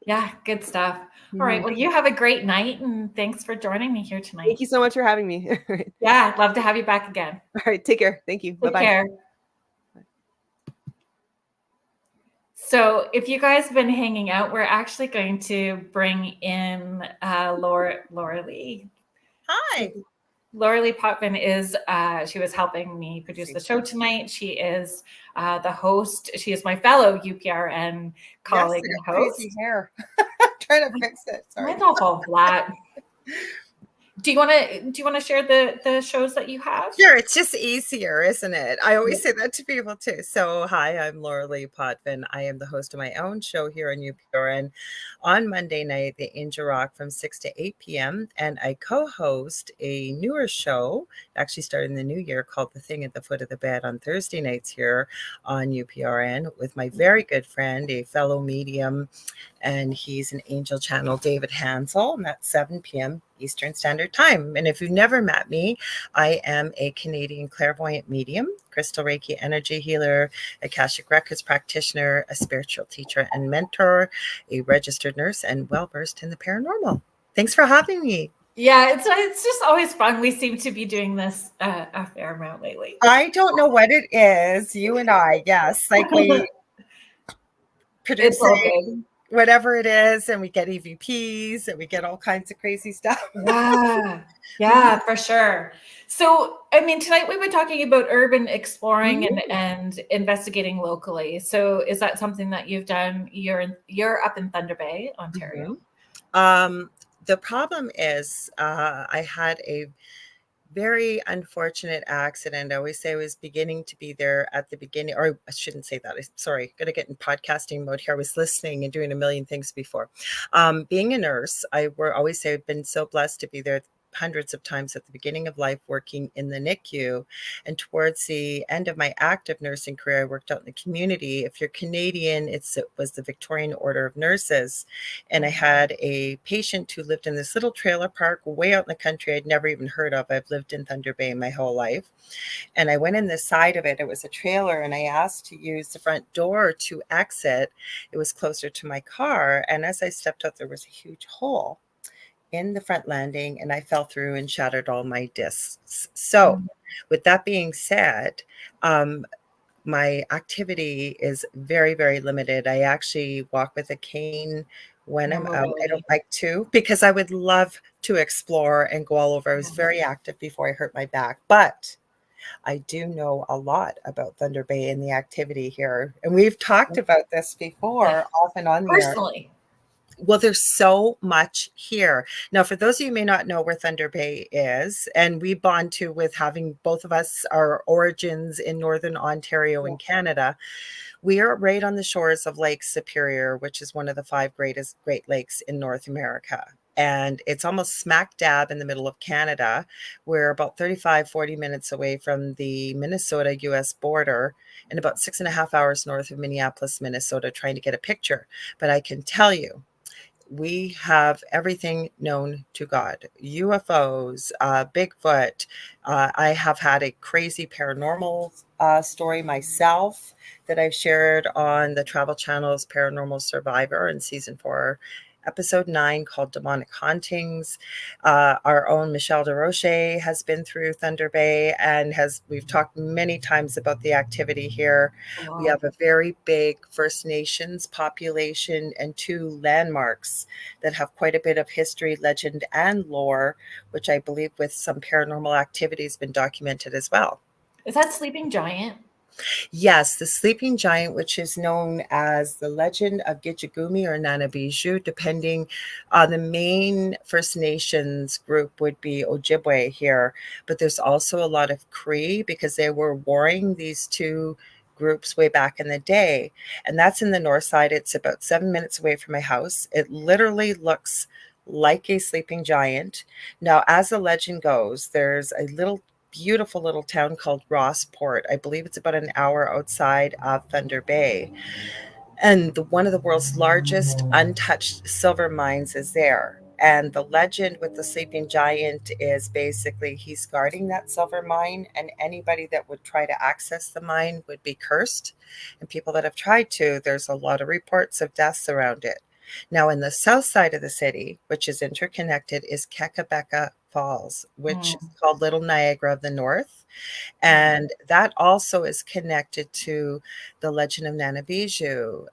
yeah, good stuff. All right. Well, you have a great night, and thanks for joining me here tonight.
Thank you so much for having me.
Yeah, I'd love to have you back again.
All right. Take care. Thank you. Bye-bye.
Take care. So if you guys have been hanging out, we're actually going to bring in Laura Lee.
Hi.
Laura Lee Potvin is, she was helping me produce the show tonight. She is the host. She is my fellow UPRN colleague and host.
Crazy hair. Trying to fix it. Sorry.
Mine's all fall flat. Do you want to share the shows that you have?
Sure, it's just easier, isn't it? I always say that to people too. So, hi, I'm Laura Lee Potvin. I am the host of my own show here on UPRN on Monday night, The Angel Rock, from 6 to 8 p.m. And I co-host a newer show, actually started in the new year, called The Thing at the Foot of the Bed on Thursday nights here on UPRN with my very good friend, a fellow medium, and he's an angel channel, David Hansel, and that's 7 p.m. Eastern Standard Time. And if you've never met me, I am a Canadian clairvoyant medium, crystal Reiki energy healer, Akashic Records practitioner, a spiritual teacher and mentor, a registered nurse, and well-versed in the paranormal. Thanks for having me.
Yeah, it's just always fun. We seem to be doing this a fair amount lately.
I don't know what it is. You and I, yes. Like we produce whatever it is, and we get EVPs, and we get all kinds of crazy stuff.
Yeah, for sure. So, I mean, tonight we were talking about urban exploring and investigating locally. So, is that something that you've done? You're up in Thunder Bay, Ontario.
The problem is, I had a very unfortunate accident. I always say I was beginning to be there at the beginning, or I shouldn't say that. Sorry, got to get in podcasting mode here. I was listening and doing a million things before. Being a nurse, I always say I've been so blessed to be there hundreds of times at the beginning of life working in the NICU. And towards the end of my active nursing career, I worked out in the community. If you're Canadian, it was the Victorian Order of Nurses. And I had a patient who lived in this little trailer park way out in the country I'd never even heard of. I've lived in Thunder Bay my whole life. And I went in the side of it. It was a trailer, and I asked to use the front door to exit. It was closer to my car. And as I stepped out, there was a huge hole in the front landing, and I fell through and shattered all my discs. So, with that being said, my activity is very, very limited. I actually walk with a cane when I'm out. I don't like to, because I would love to explore and go all over. I was very active before I hurt my back, but I do know a lot about Thunder Bay and the activity here. And we've talked about this before, off and on there.
Personally.
Well, there's so much here. Now, for those of you who may not know where Thunder Bay is, and we bond to with having both of us our origins in Northern Ontario in Canada, we are right on the shores of Lake Superior, which is one of the 5 greatest Great Lakes in North America. And it's almost smack dab in the middle of Canada. We're about 40 minutes away from the Minnesota-US border, and about 6.5 hours north of Minneapolis, Minnesota, trying to get a picture. But I can tell you, we have everything known to God. UFOs, Bigfoot. I have had a crazy paranormal story myself that I've shared on the Travel Channel's Paranormal Survivor in season 4, episode 9, called Demonic Hauntings. Our own Michelle DeRoche has been through Thunder Bay, and we've talked many times about the activity here.
Wow.
We have a very big First Nations population and 2 landmarks that have quite a bit of history, legend, and lore, which I believe with some paranormal activity has been documented as well.
Is that Sleeping Giant?
Yes, the sleeping giant, which is known as the legend of Gijigumi or Nanabiju, depending on the main First Nations group would be Ojibwe here. But there's also a lot of Cree, because they were warring these 2 groups way back in the day. And that's in the north side. It's about 7 minutes away from my house. It literally looks like a sleeping giant. Now, as the legend goes, there's a beautiful little town called Rossport. I believe it's about an hour outside of Thunder Bay. And one of the world's largest untouched silver mines is there. And the legend with the sleeping giant is basically he's guarding that silver mine, and anybody that would try to access the mine would be cursed. And people that have tried to, there's a lot of reports of deaths around it. Now, in the south side of the city, which is interconnected, is Kekabeka Falls, which is called Little Niagara of the North. And that also is connected to the legend of Nanabiju.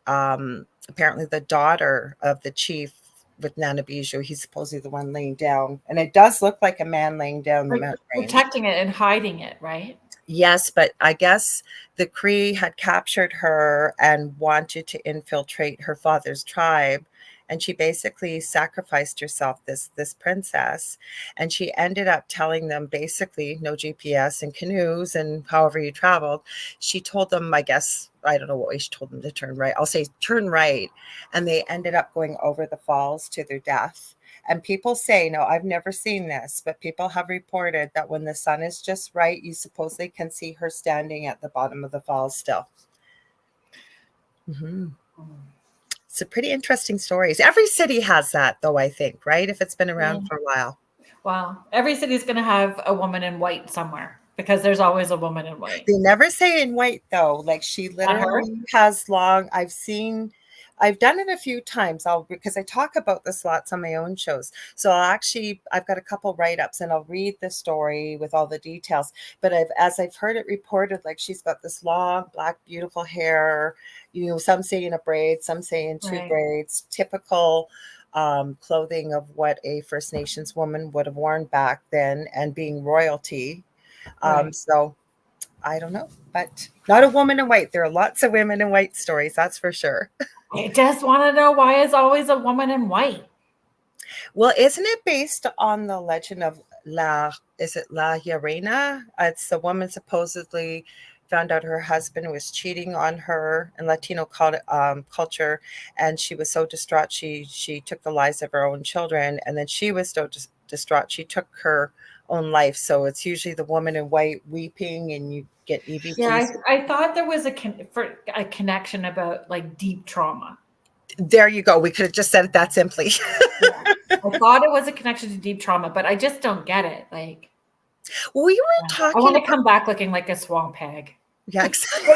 Apparently, the daughter of the chief with Nanabiju, he's supposedly the one laying down. And it does look like a man laying down the mountain range.
Protecting it and hiding it, right?
Yes, but I guess the Cree had captured her and wanted to infiltrate her father's tribe. And she basically sacrificed herself, this princess. And she ended up telling them, basically, no GPS and canoes and however you traveled. She told them, I guess, I don't know what way she told them to turn right. I'll say turn right. And they ended up going over the falls to their death. And people say, no, I've never seen this, but people have reported that when the sun is just right, you supposedly can see her standing at the bottom of the falls still. So pretty interesting stories. Every city has that, though, I think, right? If it's been around for a while.
Wow. Every city's going to have a woman in white somewhere, because there's always a woman in white.
They never say in white, though. Like, she literally has long, I've done it a few times because I talk about this lots on my own shows. So I've got a couple write-ups, and I'll read the story with all the details. But as I've heard it reported, like, she's got this long, black, beautiful hair, some say in a braid, some say in 2 braids, typical clothing of what a First Nations woman would have worn back then, and being royalty. So I don't know, but not a woman in white. There are lots of women in white stories, that's for sure.
I just want to know, why is always a woman in white?
Well, isn't it based on the legend of La Llorona? It's the woman supposedly found out her husband was cheating on her in Latino culture, and she was so distraught she took the lives of her own children, and then she was so distraught. She took her own life. So it's usually the woman in white weeping, and you get EVPs.
Yeah, I thought there was a connection about like deep trauma.
There you go. We could have just said it that simply.
Yeah. I thought it was a connection to deep trauma, but I just don't get it. Like,
We were talking.
I want to come back looking like a swamp hag.
Yeah, exactly.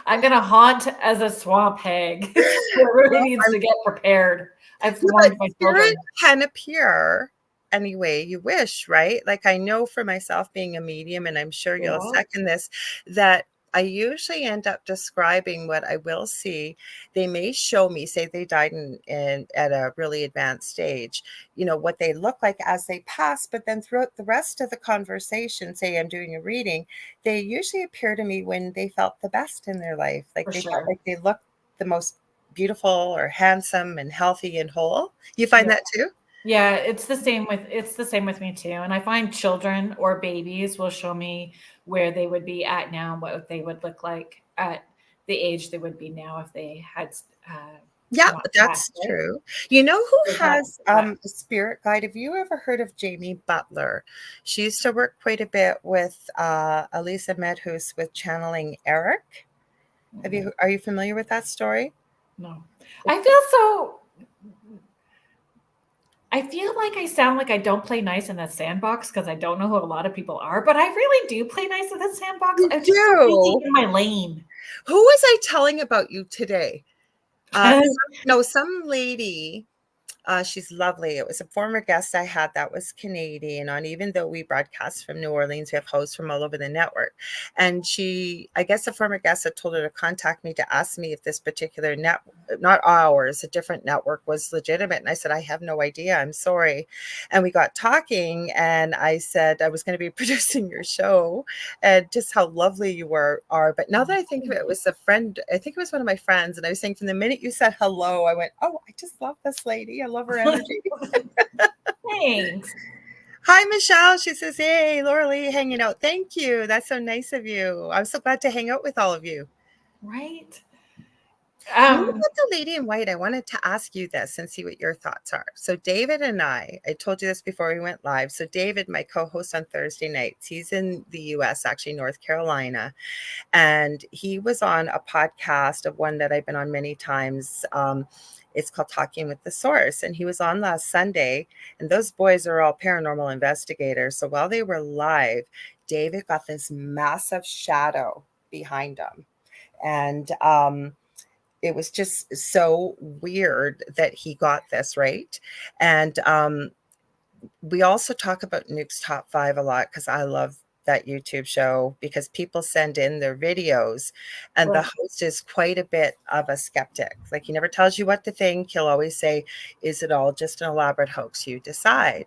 I'm gonna haunt as a swamp hag. Everybody needs to get prepared. I've warned my children.
Spirit can appear any way you wish, right? Like, I know for myself, being a medium, and I'm sure you'll second this, that I usually end up describing what I will see. They may show me, say they died in at a really advanced stage, you know, what they look like as they pass. But then throughout the rest of the conversation, say I'm doing a reading, they usually appear to me when they felt the best in their life. Like
For
they
sure.
felt like they looked the most beautiful or handsome and healthy and whole. You find that too?
Yeah, it's the same with me too. And I find children or babies will show me where they would be at now, what they would look like at the age they would be now if they had
yeah,
not
that's
passed, right?
true. You know who
So
has a spirit guide? Have you ever heard of Jamie Butler? She used to work quite a bit with Elisa Medhus with channeling Eric. Are you familiar with that story?
No. I feel like I sound like I don't play nice in the sandbox because I don't know who a lot of people are, but I really do play nice in the sandbox. I'm just really in my lane.
Who was I telling about you today? Some lady. She's lovely. It was a former guest I had that was Canadian on, even though we broadcast from New Orleans, we have hosts from all over the network. And I guess a former guest had told her to contact me to ask me if this particular not ours, a different network, was legitimate. And I said, I have no idea. I'm sorry. And we got talking, and I said I was going to be producing your show and just how lovely you are. But now that I think of it, it was a friend. I think it was one of my friends. And I was saying, from the minute you said hello, I went, oh, I just love this lady. I love her energy.
Thanks.
Hi, Michelle. She says, hey, Laura Lee, hanging out. Thank you. That's so nice of you. I'm so glad to hang out with all of you.
Right.
What about the lady in white? I wanted to ask you this and see what your thoughts are. So David and I told you this before we went live. So David, my co-host on Thursday nights, he's in the US, actually North Carolina. And he was on a podcast of one that I've been on many times. It's called Talking with the Source. And he was on last Sunday. And those boys are all paranormal investigators. So while they were live, David got this massive shadow behind him. And it was just so weird that he got this, right? And we also talk about Nuke's Top 5 a lot because I love that YouTube show, because people send in their videos, and the host is quite a bit of a skeptic. Like, he never tells you what to think. He'll always say, is it all just an elaborate hoax? You decide.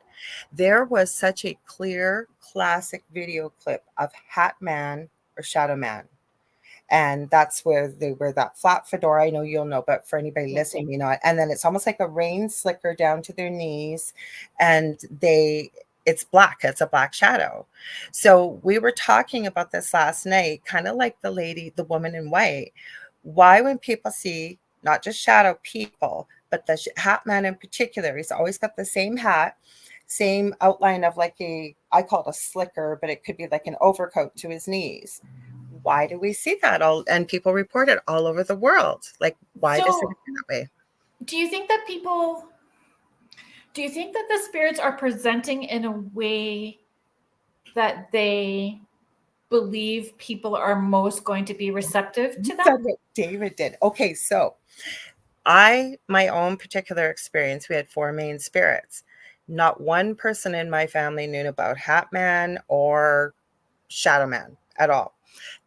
There was such a clear classic video clip of Hat Man or Shadow Man. And that's where they wear that flat fedora. I know you'll know, but for anybody listening, you know, and then it's almost like a rain slicker down to their knees, and it's black. It's a black shadow. So we were talking about this last night, kind of like the woman in white. Why, when people see not just shadow people, but the Hat Man in particular, he's always got the same hat, same outline of like I call it a slicker, but it could be like an overcoat to his knees. Why do we see that all? And people report it all over the world. Like, why does it happen that way?
Do you think that the spirits are presenting in a way that they believe people are most going to be receptive to that?
That's what David did. Okay, so my own particular experience, we had 4 main spirits. Not one person in my family knew about Hat Man or Shadow Man at all.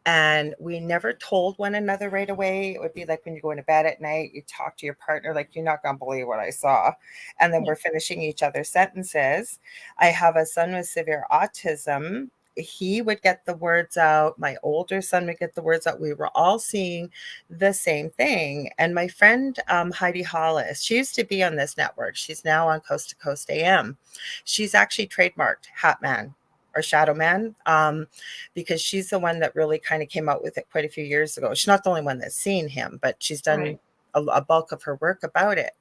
And we never told one another right away. It would be like when you go into bed at night, you talk to your partner, like, you're not going to believe what I saw. And then we're finishing each other's sentences. I have a son with severe autism. He would get the words out. My older son would get the words out. We were all seeing the same thing. And my friend, Heidi Hollis, she used to be on this network. She's now on Coast to Coast AM. She's actually trademarked Hat Man or Shadow Man, because she's the one that really kind of came out with it quite a few years ago. She's not the only one that's seen him, but she's done a bulk of her work about it.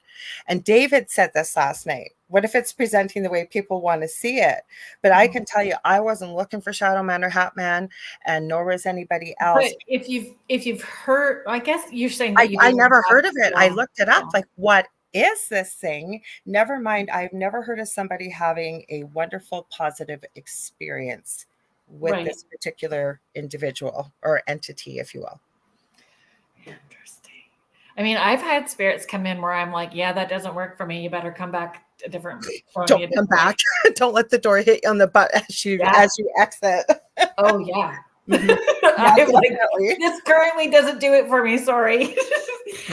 And David said this last night. What if it's presenting the way people want to see it? But I can tell you, I wasn't looking for Shadow Man or Hat Man, and nor was anybody else.
But if you've heard, I guess you're saying that
I never heard of it. I looked it up. Like, what is this thing? Never mind. I've never heard of somebody having a wonderful, positive experience with this particular individual or entity, if you will.
Interesting. I mean, I've had spirits come in where I'm like, yeah, that doesn't work for me. You better come back a different.
Don't come back. Don't let the door hit you on the butt as you exit.
Oh yeah.
I'm like,
this currently doesn't do it for me. Sorry.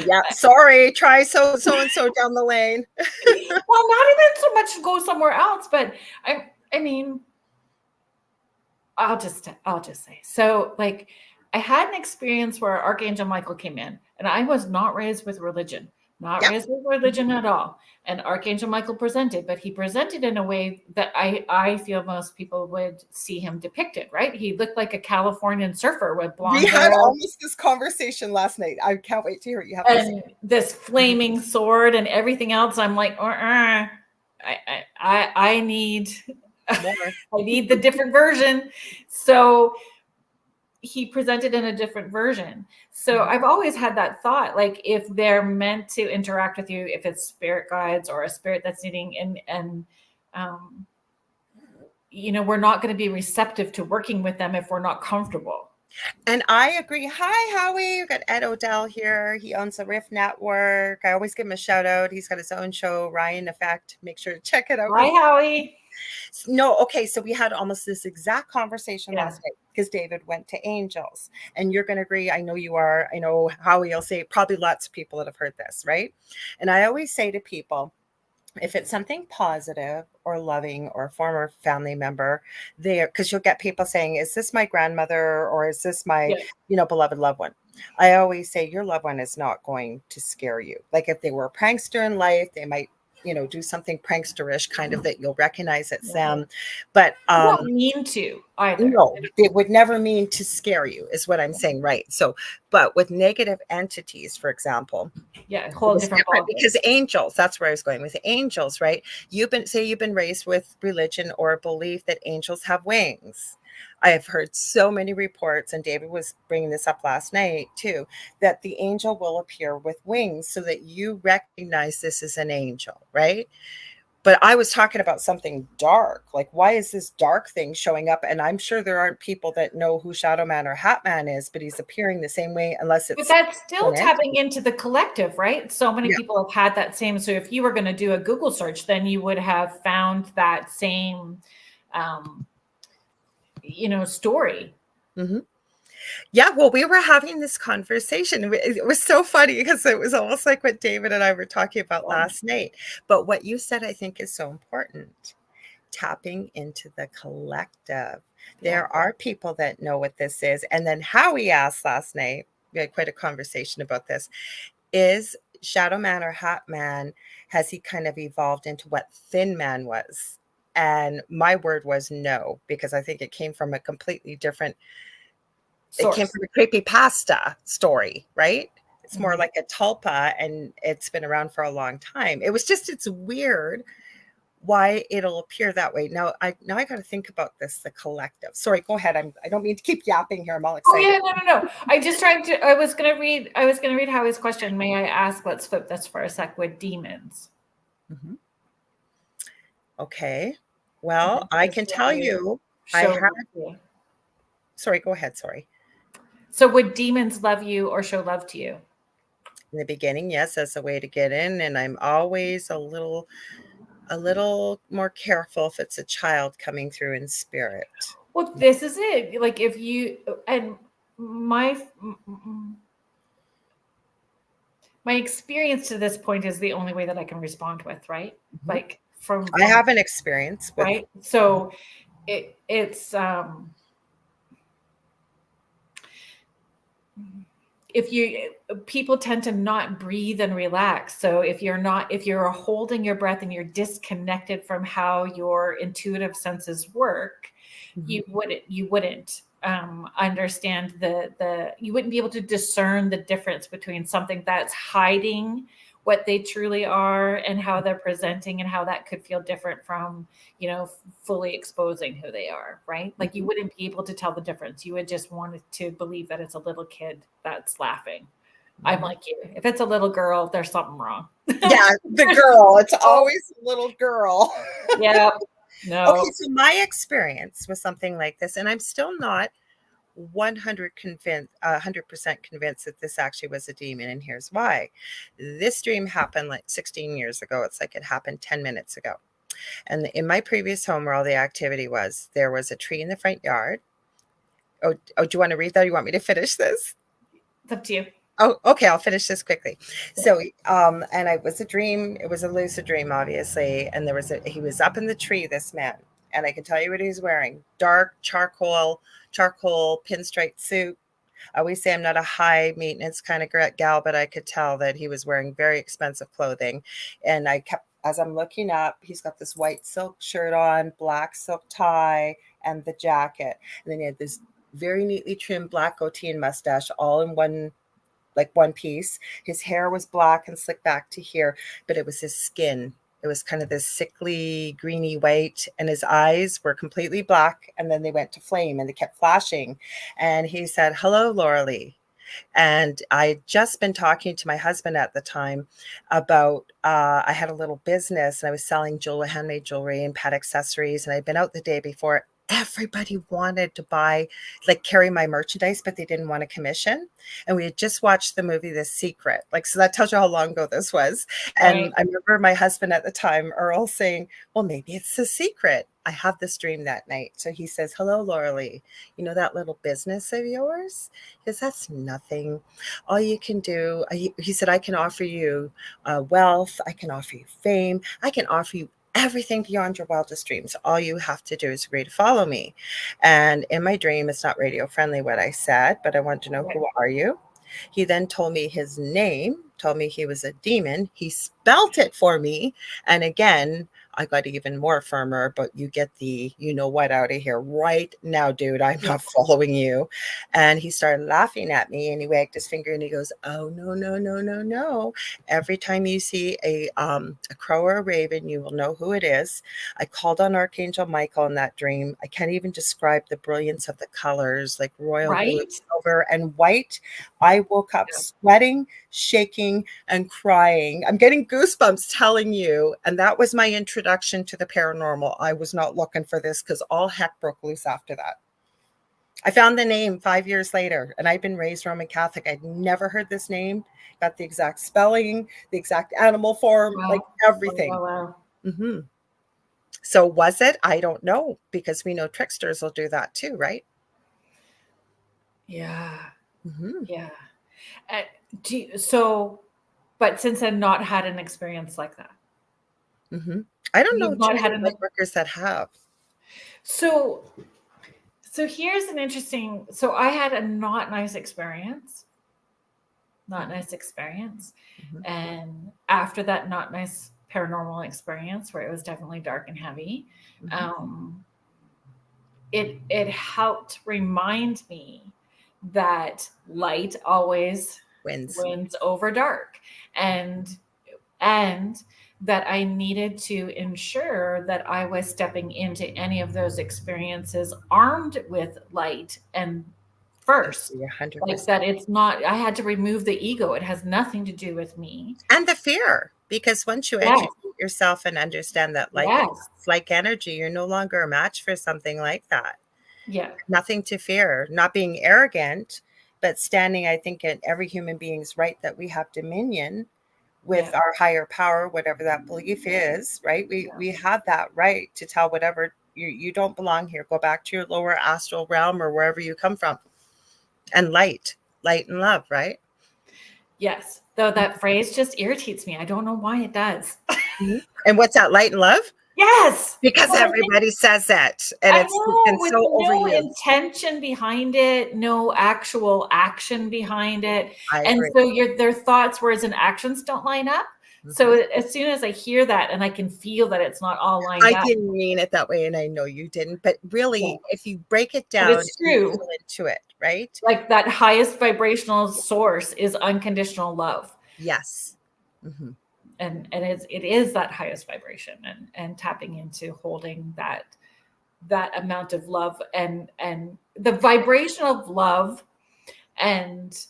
Yeah, sorry. Try so and so down the lane.
Well, not even so much go somewhere else, but I mean, I'll just say. So, like, I had an experience where Archangel Michael came in, and I was not raised with religion, raised with religion at all. And Archangel Michael presented, but he presented in a way that I feel most people would see him depicted, right? He looked like a Californian surfer with blonde hair.
We had almost this conversation last night. I can't wait to hear what you have to say.
This flaming sword and everything else. I'm like, I need I need the different version. So he presented in a different version. So I've always had that thought, like, if they're meant to interact with you, if it's spirit guides or a spirit that's needing, and we're not going to be receptive to working with them if we're not comfortable.
And I agree. Hi, Howie. We've got Ed Odell here. He owns the Riff Network. I always give him a shout out. He's got his own show, Ryan Effect. Make sure to check it out.
Hi, Howie.
No, okay. So we had almost this exact conversation last night because David went to Angels. And you're going to agree. I know you are. I know Howie will say, probably lots of people that have heard this, right? And I always say to people, if it's something positive or loving or a former family member there, because you'll get people saying, is this my grandmother or is this my, beloved loved one? I always say your loved one is not going to scare you. Like if they were a prankster in life, they might, do something prankster-ish kind of that you'll recognize it's them. But
they don't mean to either.
No, they would never mean to scare you, is what I'm saying, right? So, but with negative entities, for example,
whole different
because angels, that's where I was going with angels, right? You've been raised with religion or a belief that angels have wings. I have heard so many reports, and David was bringing this up last night too, that the angel will appear with wings so that you recognize this as an angel, right? But I was talking about something dark. Like, why is this dark thing showing up? And I'm sure there aren't people that know who Shadow Man or Hat Man is, but he's appearing the same way unless it's...
But that's still tapping into the collective, right? So many people have had that same... So if you were going to do a Google search, then you would have found that same... story.
Mm-hmm. Yeah, well, we were having this conversation. It was so funny because it was almost like what David and I were talking about last night. But what you said, I think, is so important. Tapping into the collective. There are people that know what this is. And then Howie asked last night, we had quite a conversation about this, is Shadow Man or Hat Man, has he kind of evolved into what Thin Man was? And my word was no, because I think it came from a completely different source. It came from a creepypasta story, right? It's more like a tulpa, and it's been around for a long time. It's weird why it'll appear that way. Now I got to think about this, the collective. Sorry, go ahead. I don't mean to keep yapping here. I'm all excited.
Oh yeah, no. I was gonna read Howie's question. May I ask? Let's flip this for a sec with demons.
Mm-hmm. Okay. Well, I can tell you, sorry, go ahead. Sorry.
So would demons love you or show love to you?
In the beginning, yes, that's a way to get in. And I'm always a little more careful if it's a child coming through in spirit.
Well, this is it. Like if you, and my experience to this point is the only way that I can respond with, right? Mm-hmm. Like I have an experience with, right? So it's people tend to not breathe and relax. So if you're holding your breath and you're disconnected from how your intuitive senses work, you wouldn't understand you wouldn't be able to discern the difference between something that's hiding what they truly are and how they're presenting, and how that could feel different from, fully exposing who they are, right? Like you wouldn't be able to tell the difference. You would just want to believe that it's a little kid that's laughing. I'm like you. If it's a little girl, there's something wrong.
Yeah, the girl. It's always a little girl.
Yeah. No.
Okay, so my experience with something like this, and I'm still not 100% convinced that this actually was a demon, and here's why. This dream happened like 16 years ago. It's like it happened 10 minutes ago. And in my previous home where all the activity was, there was a tree in the front yard. Oh, do you want to read that? Or you want me to finish this?
It's up to you.
Oh, okay. I'll finish this quickly. So, and it was a dream. It was a lucid dream, obviously. And he was up in the tree, this man, and I can tell you what he's wearing: dark charcoal pinstripe suit. I always say I'm not a high maintenance kind of gal, but I could tell that he was wearing very expensive clothing. And as I'm looking up, he's got this white silk shirt on, black silk tie, and the jacket. And then he had this very neatly trimmed black goatee and mustache, all in one piece. His hair was black and slicked back to here, but it was his skin. It was kind of this sickly, greeny white, and his eyes were completely black, and then they went to flame, and they kept flashing. And he said, "Hello, Laura Lee." And I'd just been talking to my husband at the time about, I had a little business, and I was selling handmade jewelry and pet accessories, and I'd been out the day before. Everybody wanted to carry my merchandise, but they didn't want a commission. And we had just watched the movie The Secret. So that tells you how long ago this was. And
Right.
I remember my husband at the time, Earl, saying, well, maybe it's The Secret. I had this dream that night. So he says, "Hello, Laura Lee. You know that little business of yours?" He says, "That's nothing. All you can do," he said, "I can offer you wealth. I can offer you fame. I can offer you everything beyond your wildest dreams. All you have to do is agree to follow me." And in my dream, it's not radio friendly what I said, but I want to know, who are you? He then told me his name, told me he was a demon. He spelt it for me. And again, I got even more firmer, but you get the, what, out of here right now, dude. I'm not following you. And he started laughing at me, and he wagged his finger and he goes, "Oh, no, no, no, no, no. Every time you see a crow or a raven, you will know who it is." I called on Archangel Michael in that dream. I can't even describe the brilliance of the colors, like royal blue, silver, and white. I woke up sweating, shaking, and crying. I'm getting goosebumps telling you. And that was my introduction to the paranormal. I was not looking for this, because all heck broke loose after that. I found the name 5 years later, and I'd been raised Roman Catholic. I'd never heard this name, got the exact spelling, the exact animal form, everything.
Wow.
Mm-hmm. So was it? I don't know, because we know tricksters will do that too, right?
Yeah.
Mm-hmm.
Yeah. But since I've not had an experience like that.
Mm-hmm. I don't know
not had
light workers that have.
So here's an interesting, I had a not nice experience. Mm-hmm. And after that not nice paranormal experience, where it was definitely dark and heavy, mm-hmm. It helped remind me that light always wins over dark, and that I needed to ensure that I was stepping into any of those experiences armed with light and first.
100%.
Like that it's not, I had to remove the ego. It has nothing to do with me.
And the fear, because once you educate yourself and understand that it's like energy, you're no longer a match for something like that.
Yeah.
Nothing to fear, not being arrogant, but standing, I think, in every human being's right that we have dominion with our higher power, whatever that belief is, right? We have that right to tell whatever you don't belong here. Go back to your lower astral realm or wherever you come from. And light and love, right?
Yes. Though that phrase just irritates me. I don't know why it does.
Mm-hmm. And what's that, light and love?
Yes.
Because everybody says it. And it's been so
no intention behind it, no actual action behind it. And so their thoughts, whereas in actions don't line up. So as soon as I hear that and I can feel that it's not all lined
I
up,
didn't mean it that way, and I know you didn't, but really, if you break it
but
down,
it's
you
true.
feel into it, right?
Like that highest vibrational source is unconditional love.
Yes. Mhm.
And it is that highest vibration, and tapping into holding that amount of love, and the vibration of love, and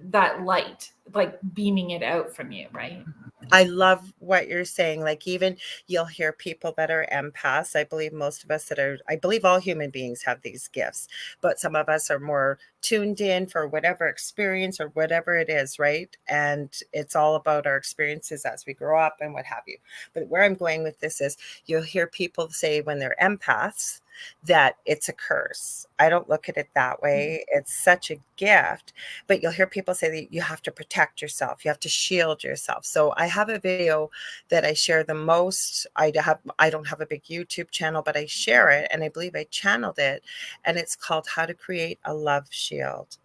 that light, like beaming it out from you, right?
I love what you're saying. Like, even you'll hear people that are empaths. I believe most of us I believe all human beings have these gifts, but some of us are more tuned in for whatever experience or whatever it is, right? And it's all about our experiences as we grow up and what have you. But where I'm going with this is you'll hear people say when they're empaths that it's a curse. I don't look at it that way. It's such a gift. But you'll hear people say that you have to protect yourself, you have to shield yourself. So I have a video that I share the most. I don't have a big YouTube channel, but I share it, and I believe I channeled it, and it's called How to Create a Love Shield.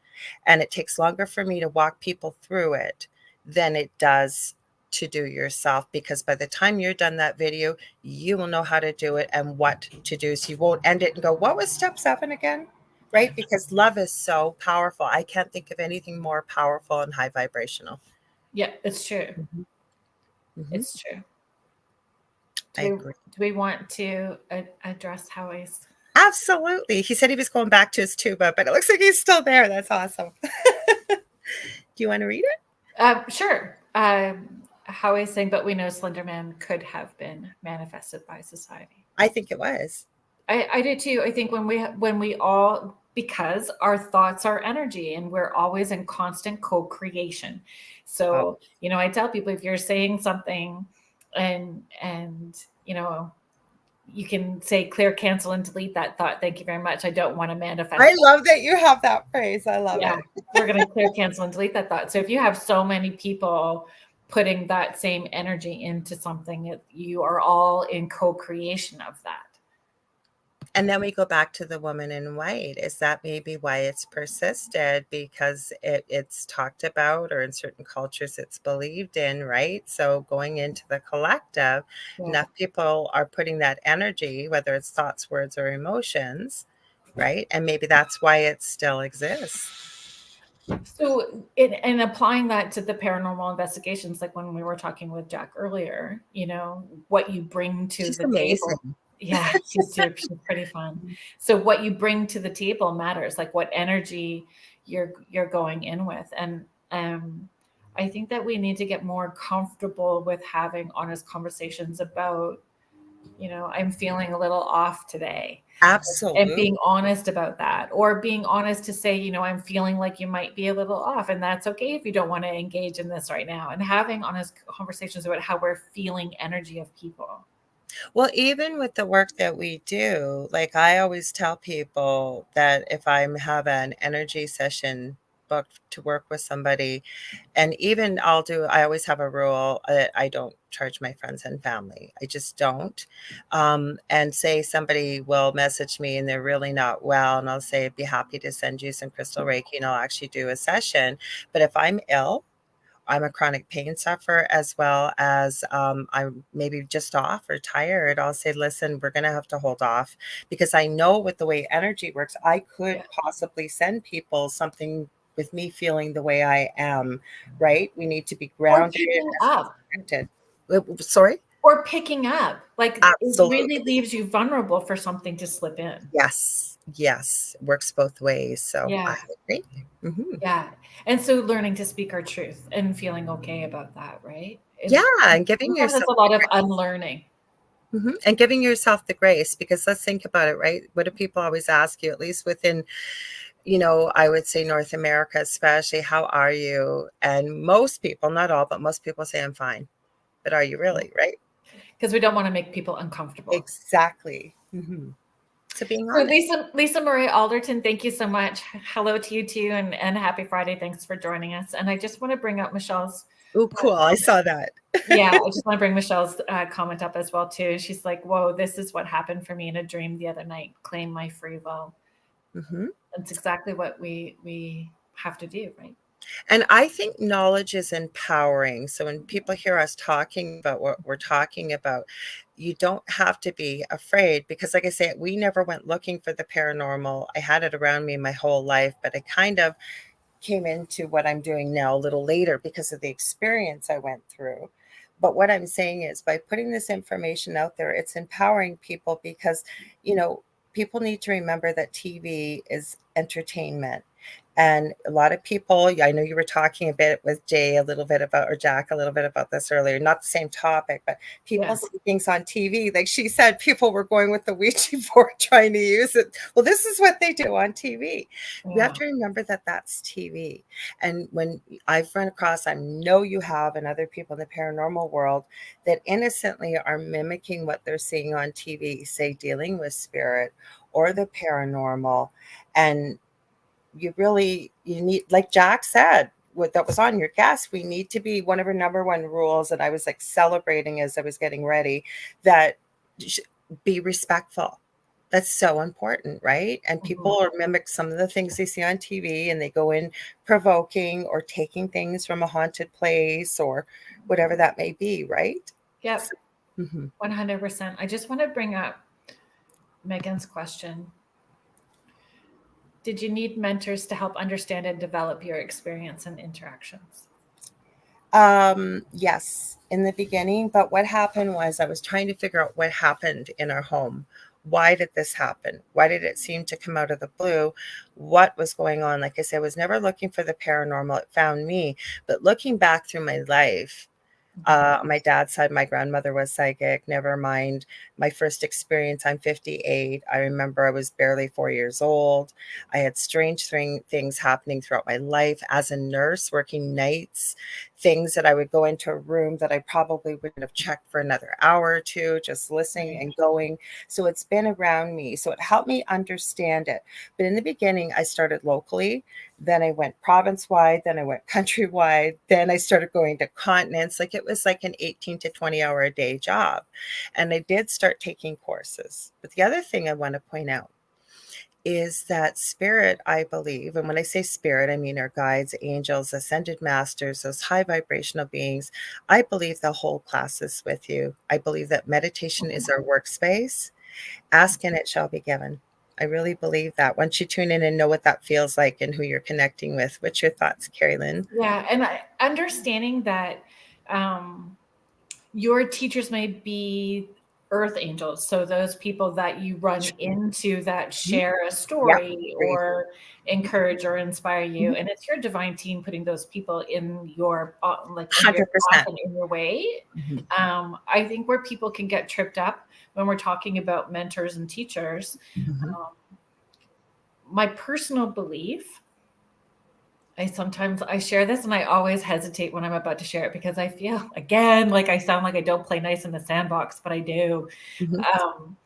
And it takes longer for me to walk people through it than it does to do yourself, because by the time you're done that video, you will know how to do it and what to do. So you won't end it and go, what was step 7 again? Right? Because love is so powerful. I can't think of anything more powerful and high vibrational.
Yeah, it's true. It's true. Do we want to address how
Absolutely. He said he was going back to his tuba, but it looks like he's still there. That's awesome. Do you want to read it?
Sure. How I saying, but we know Slenderman could have been manifested by society.
I think it was.
I do too. I think when we all, because our thoughts are energy, and we're always in constant co-creation. So, I tell people, if you're saying something and you can say clear, cancel, and delete that thought. Thank you very much. I don't want to manifest.
I love that you have that phrase. I love it.
We're going to clear, cancel, and delete that thought. So if you have so many people putting that same energy into something, you are all in co-creation of that.
And then we go back to the woman in white. Is that maybe why it's persisted? Because it's talked about, or in certain cultures it's believed in, right? So going into the collective, enough people are putting that energy, whether it's thoughts, words, or emotions, right? And maybe that's why it still exists.
So in applying that to the paranormal investigations, like when we were talking with Jac earlier, what you bring to the table. Yeah, she's pretty fun. So what you bring to the table matters, like what energy you're going in with. And I think that we need to get more comfortable with having honest conversations about, I'm feeling a little off today.
Absolutely.
And being honest about that, or being honest to say, I'm feeling like you might be a little off, and that's okay if you don't want to engage in this right now, and having honest conversations about how we're feeling energy of people.
Well, even with the work that we do, like I always tell people that if I have an energy session booked to work with somebody, and even I always have a rule that I don't charge my friends and family. I just don't. And say somebody will message me and they're really not well, and I'll say, I'd be happy to send you some crystal Reiki, and I'll actually do a session. But if I'm ill, I'm a chronic pain sufferer, as well as I'm maybe just off or tired, I'll say, listen, we're going to have to hold off, because I know with the way energy works, I could possibly send people something with me feeling the way I am, right? We need to be grounded. Sorry?
Or picking up. Like,
Absolutely.
it really leaves you vulnerable for something to slip in.
Yes. Works both ways. So I agree.
Yeah. And so learning to speak our truth and feeling okay about that, right?
And giving yourself
a lot of unlearning.
And giving yourself the grace, because let's think about it, right? What do people always ask you, at least within, I would say North America especially, how are you? And most people, not all, but most people say, I'm fine. But are you really, right?
Because we don't want to make people uncomfortable.
Exactly. So being honest.
So Lisa Marie Alderton, thank you so much. Hello to you too, and happy Friday. Thanks for joining us. And I just want to bring up Michelle's.
Oh, cool. I saw that.
I just want to bring Michelle's comment up as well too. She's like, whoa, this is what happened for me in a dream the other night. Claim my free will. That's exactly what we have to do, right?
And I think knowledge is empowering. So when people hear us talking about what we're talking about, you don't have to be afraid because, like I say, we never went looking for the paranormal. I had it around me my whole life, but I kind of came into what I'm doing now a little later because of the experience I went through. But what I'm saying is by putting this information out there, it's empowering people because, you know, people need to remember that TV is entertainment. And a lot of people, I know you were talking a bit with Jay a little bit about, or Jack a little bit about this earlier, not the same topic, but people
Yes.
see things on TV. Like she said, people were going with the Ouija board trying to use it. Well, this is what they do on TV. You have
Yeah.
to remember that that's TV. And when I've run across, I know you have, and other people in the paranormal world that innocently are mimicking what they're seeing on TV, say dealing with spirit or the paranormal. And you need, like Jack said, what that was on your guest, we need to be, one of our number one rules, and I was like celebrating as I was getting ready, that be respectful. That's so important, right? And people
Mhm.
are mimic some of the things they see on TV, and they go in provoking or taking things from a haunted place or whatever that may be, right?
Yep.
So, mhm.
100%. I just want to bring up Megan's question. Did you need mentors to help understand and develop your experience and interactions?
Yes, in the beginning, but what happened was I was trying to figure out what happened in our home. Why did this happen? Why did it seem to come out of the blue? What was going on? Like I said, I was never looking for the paranormal. It found me. But looking back through my life, my dad's side, my grandmother was psychic. Never mind my first experience. I'm 58. I remember I was barely 4 years old. I had strange things happening throughout my life as a nurse, working nights, things that I would go into a room that I probably wouldn't have checked for another hour or two, just listening
Right.
and going. So it's been around me. So it helped me understand it. But in the beginning, I started locally. Then I went province wide, then I went countrywide, then I started going to continents. Like it was like an 18 to 20 hour a day job. And I did start taking courses. But the other thing I want to point out is that spirit, I believe, and when I say spirit, I mean our guides, angels, ascended masters, those high vibrational beings. I believe they'll hold classes with you. I believe that meditation is our workspace. Ask and it shall be given. I really believe that once you tune in and know what that feels like and who you're connecting with. What's your thoughts, Carrie Lynn?
Yeah. And understanding that your teachers may be earth angels. So those people that you run into that
Mhm.
share a
Yeah,
story
agreed.
or encourage or inspire you.
Mhm.
And it's your divine team putting those people in your, like in your path
100%.
and in your way.
Mhm.
I think where people can get tripped up when we're talking about mentors and teachers,
Mhm.
um, my personal belief, I share this and I always hesitate when I'm about to share it because I feel again like I sound like I don't play nice in the sandbox, but I do.
Mhm.
Um,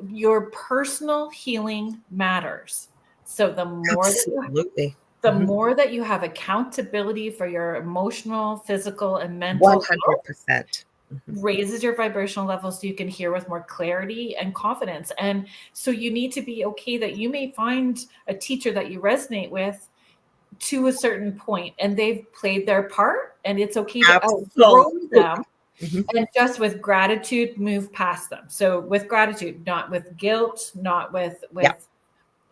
your personal healing matters. So
Absolutely.
the
Mhm.
more that you have accountability for your emotional, physical, and mental health,
100%. Mhm.
raises your vibrational level so you can hear with more clarity and confidence. And so you need to be okay that you may find a teacher that you resonate with to a certain point and they've played their part and it's okay to outgrow
Absolutely.
them
Mhm.
and just with gratitude move past them. So with gratitude, not with guilt, not
Yeah.
with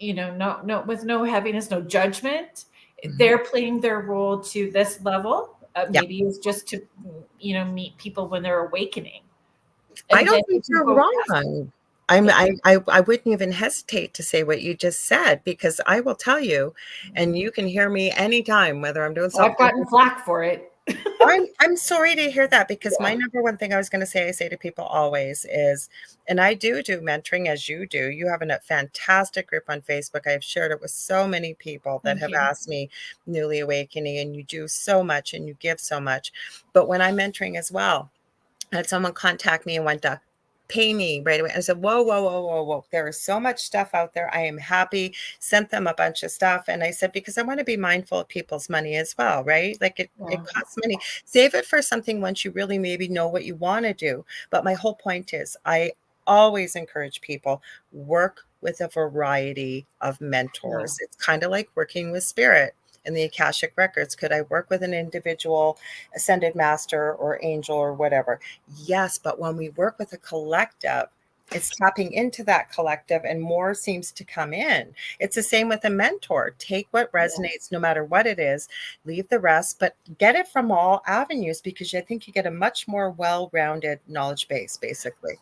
no with no heaviness, no judgment.
Mhm.
They're playing their role to this level.
Yeah.
Maybe it's just to meet people when they're awakening,
I
and then
don't
you
think
can
you're
go past.
wrong. I'm
Yeah.
I wouldn't even hesitate to say what you just said because I will tell you, and you can hear me anytime, whether I'm doing
I've
something.
gotten flack for it.
I'm sorry to hear that because my
Yeah.
number one thing I was going to say, I say to people always is, and I do mentoring as you do. You have a fantastic group on Facebook. I have shared it with so many people that
Thank
have
you.
asked me newly awakening, and you do so much and you give so much. But when I'm mentoring as well, I had someone contact me and went to pay me right away. I said, whoa, whoa, whoa, whoa, whoa. There is so much stuff out there. I am happy. Sent them a bunch of stuff. And I said, because I want to be mindful of people's money as well, right? Like it
Yeah.
costs money. Save it for something once you really maybe know what you want to do. But my whole point is I always encourage people work with a variety of
Yeah.
mentors. It's kind of like working with spirit. in the Akashic records? Could I work with an individual ascended master or angel or whatever? Yes, but when we work with a collective, it's tapping into that collective and more seems to come in. It's the same with a mentor. Take what resonates, no matter what it is, leave the rest, but get it from all avenues, because I think you get a much more well-rounded knowledge base, basically.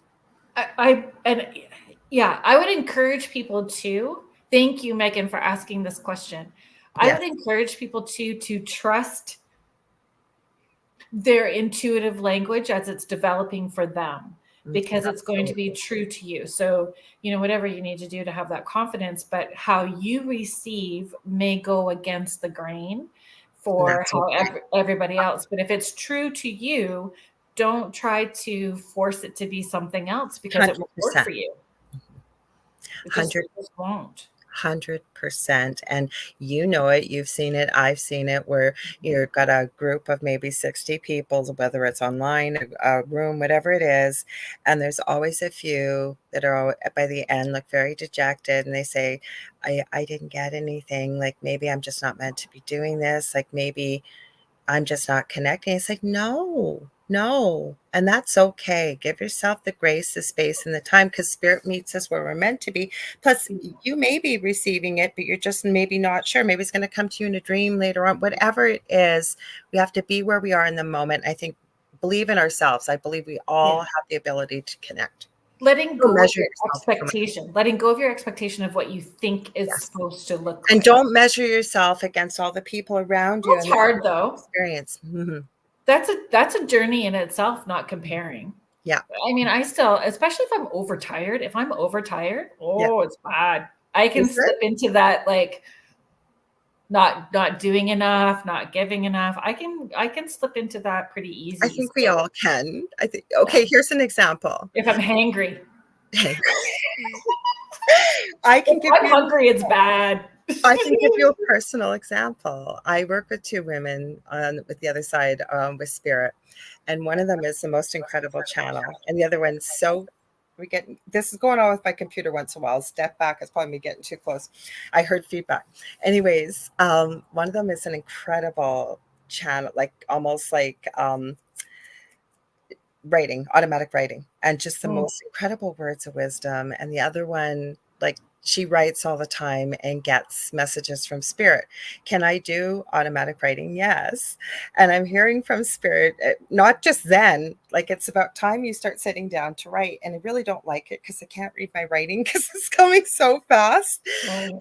I would encourage people to, thank you, Megan, for asking this question. I would encourage people to trust their intuitive language as it's developing for them, because it's going to be true to you. So, whatever you need to do to have that confidence, but how you receive may go against the grain for how everybody else. But if it's true to you, don't try to force it to be something else, because it won't work for you. It just won't.
100%. And you know it, you've seen it, I've seen it, where you've got a group of maybe 60 people, whether it's online, a room, whatever it is, and there's always a few that are by the end look very dejected, and they say, I didn't get anything, like maybe I'm just not meant to be doing this, like maybe I'm just not connecting. It's like, no. And that's okay. Give yourself the grace, the space, and the time, because spirit meets us where we're meant to be. Plus, you may be receiving it, but you're just maybe not sure. Maybe it's going to come to you in a dream later on. Whatever it is, we have to be where we are in the moment. I think, believe in ourselves. I believe we all have the ability to connect.
Letting go of your expectation. Letting go of your expectation of what you think is supposed to look like.
And don't measure yourself against all the people around you.
It's hard, though.
Experience. Mm-hmm.
That's a journey in itself, not comparing.
Yeah.
I mean, I still, especially if I'm overtired, it's bad. I can slip into that, like, not doing enough, not giving enough. I can slip into that pretty easy.
I think we all can. I think, okay, here's an example.
If I'm hangry.
I'm
hungry, it's bad.
I can give you a personal example. I work with two women with the other side with spirit, and one of them is the most incredible channel, and the other one's this is going on with my computer once in a while. I'll step back. It's probably me getting too close. I heard feedback. Anyways, one of them is an incredible channel, like almost like automatic writing, and just the most incredible words of wisdom. And the other one, like, she writes all the time and gets messages from spirit. Can I do automatic writing? Yes. And I'm hearing from spirit, not just then, like, it's about time you start sitting down to write. And I really don't like it because I can't read my writing because it's coming so fast.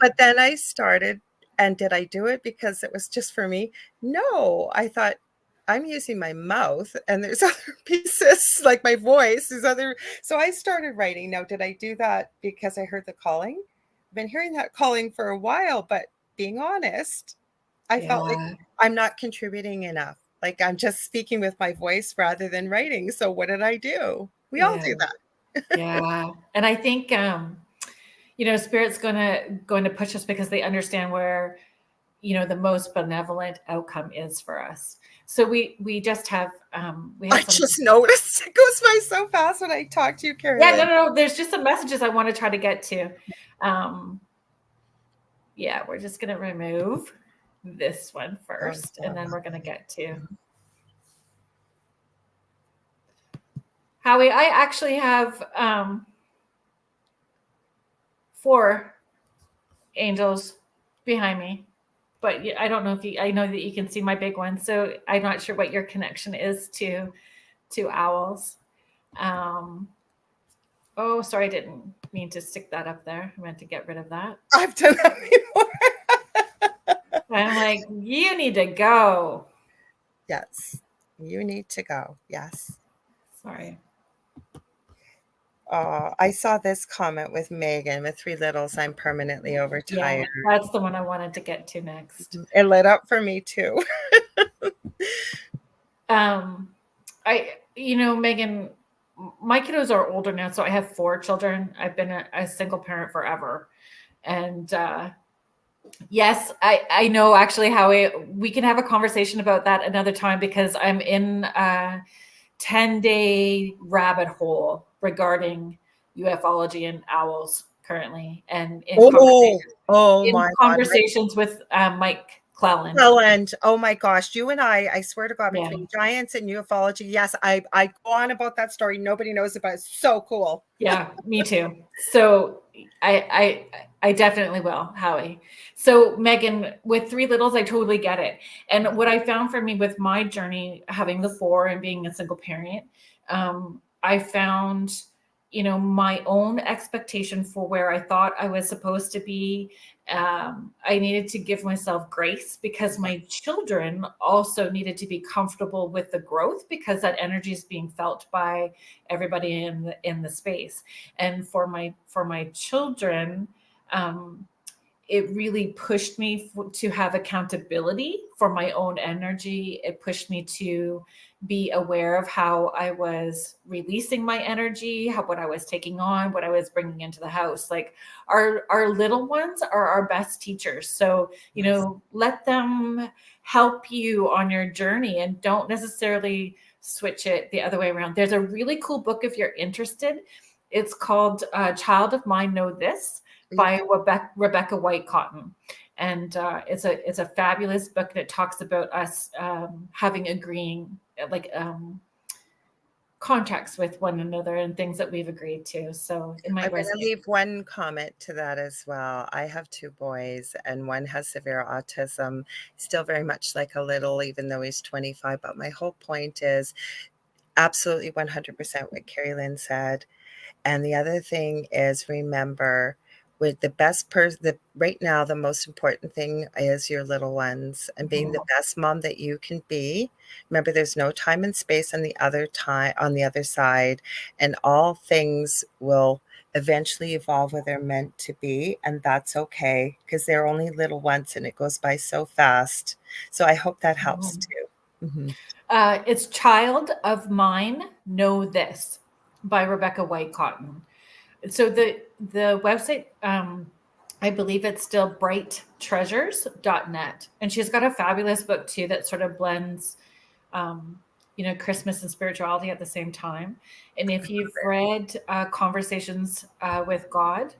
But then I started, and did I do it because it was just for me? No, I thought, I'm using my mouth and there's other pieces, like my voice, so I started writing. Now, did I do that because I heard the calling? I've been hearing that calling for a while, but being honest, I felt like I'm not contributing enough. Like, I'm just speaking with my voice rather than writing. So what did I do? We all do that.
Yeah. And I think, Spirit's going to push us because they understand where, the most benevolent outcome is for us. So we just have, I
just noticed it goes by so fast when I talk to you, Carolyn.
Yeah, no. There's just some messages I want to try to get to. We're just going to remove this one first, and then we're going to get to Howie. I actually have 4 angels behind me. But I don't know I know that you can see my big one. So I'm not sure what your connection is to owls. Sorry, I didn't mean to stick that up there. I meant to get rid of that.
I've done that before.
I'm like, you need to go.
Yes, you need to go. Yes.
Sorry.
I saw this comment with Megan with 3 littles. I'm permanently overtired.
Yeah, that's the one I wanted to get to next.
It lit up for me too.
Megan, my kiddos are older now, so I have 4 children. I've been a single parent forever. And yes, I know actually how we can have a conversation about that another time, because I'm in a 10-day rabbit hole regarding ufology and owls currently, and in conversations with Mike Cleland.
Cleland. Oh my gosh. You and I swear to God,
Yeah.
between giants and ufology. Yes, I go on about that story. Nobody knows about it. It's so cool.
Yeah, me too. So I definitely will, Howie. So Megan, with three littles, I totally get it. And what I found for me with my journey, having the four and being a single parent, I found, my own expectation for where I thought I was supposed to be. I needed to give myself grace because my children also needed to be comfortable with the growth, because that energy is being felt by everybody in the space. And for my children, it really pushed me to have accountability for my own energy. It pushed me to be aware of how I was releasing my energy, what I was taking on, what I was bringing into the house. Like our little ones are our best teachers. So, let them help you on your journey, and don't necessarily switch it the other way around. There's a really cool book if you're interested. It's called Child of Mine Know This by Rebecca White Cotton. And it's a fabulous book that talks about us having agreeing contracts with one another and things that we've agreed to. So it might
I'm going
resonate.
to leave one comment to that as well. I have two boys, and one has severe autism, still very much like a little, even though he's 25. But my whole point is absolutely 100% what Carrie Lynn said. And the other thing is, remember, with the best person, right now, the most important thing is your little ones and being the best mom that you can be. Remember, there's no time and space on the other side, and all things will eventually evolve where they're meant to be, and that's okay, because they're only little ones and it goes by so fast. So I hope that helps too.
It's Child of Mine Know This by Rebecca White Cotton. So the website, I believe it's still brighttreasures.net. And she's got a fabulous book too that sort of blends, Christmas and spirituality at the same time. And if you've read Conversations with God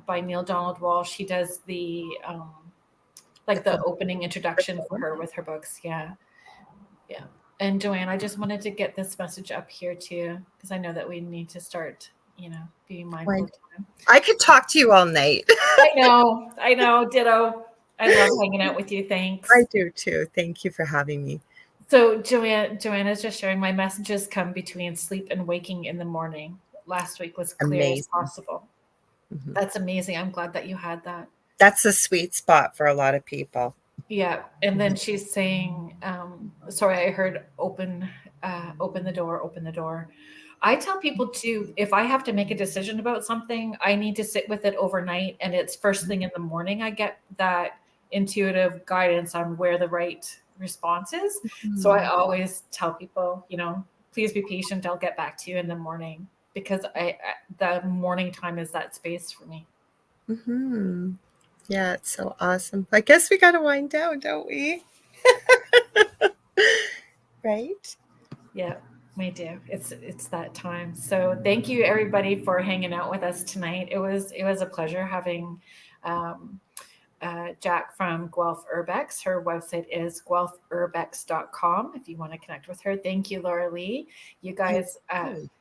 by Neil Donald Walsh, he does the opening introduction for her with her books. Yeah. Yeah. And Joanne, I just wanted to get this message up here too, because I know that we need to start, being mindful of time.
I could talk to you all night.
I know, ditto. I love hanging out with you. Thanks.
I do too. Thank you for having me.
So Joanne is just sharing, my messages come between sleep and waking in the morning. Last week was clear as possible. Mm-hmm. That's amazing. I'm glad that you had that.
That's a sweet spot for a lot of people.
Yeah. And then she's saying, sorry, I heard open the door. I tell people to, if I have to make a decision about something, I need to sit with it overnight. And it's first thing in the morning, I get that intuitive guidance on where the right response is. Mm-hmm. So I always tell people, please be patient. I'll get back to you in the morning, because the morning time is that space for me.
Mm-hmm. Yeah, it's so awesome. I guess we got to wind down, don't we? Right?
Yeah, we do. It's that time. So thank you everybody for hanging out with us tonight. It was a pleasure having Jac from Guelph Urbex. Her website is guelphurbex.com if you want to connect with her. Thank you, Laura Lee. You guys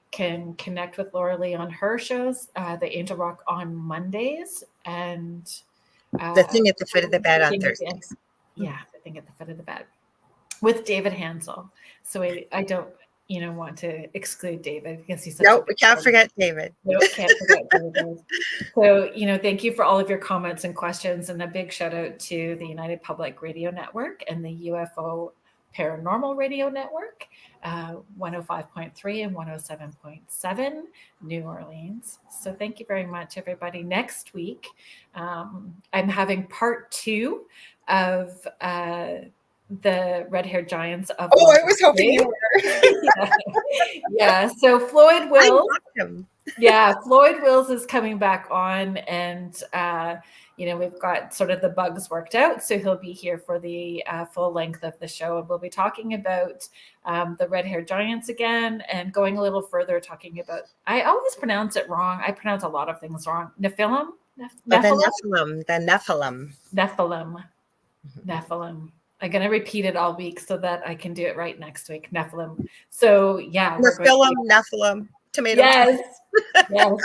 can connect with Laura Lee on her shows, the Angel Rock on Mondays, and
the thing at the foot of the bed on Thursdays.
Yeah, the thing at the foot of the bed with David Hansel. So I don't, want to exclude David, because he's
nope, we can't forget David.
Nope, can't forget David. So, thank you for all of your comments and questions, and a big shout out to the United Public Radio Network and the UFO Paranormal Radio Network, 105.3 and 107.7 New Orleans. So thank you very much, everybody. Next week, I'm having part 2 of the red-haired giants of.
Oh, I was hoping you were.
Yeah. So Floyd Wills. Yeah, Floyd Wills is coming back on, and we've got sort of the bugs worked out, so he'll be here for the full length of the show, and we'll be talking about the red-haired giants again, and going a little further, talking about, I always pronounce it wrong. I pronounce a lot of things wrong. Nephilim.
The Nephilim.
Nephilim. I'm going to repeat it all week so that I can do it right next week. Nephilim. So yeah,
Nephilim, tomato.
Yes, yes.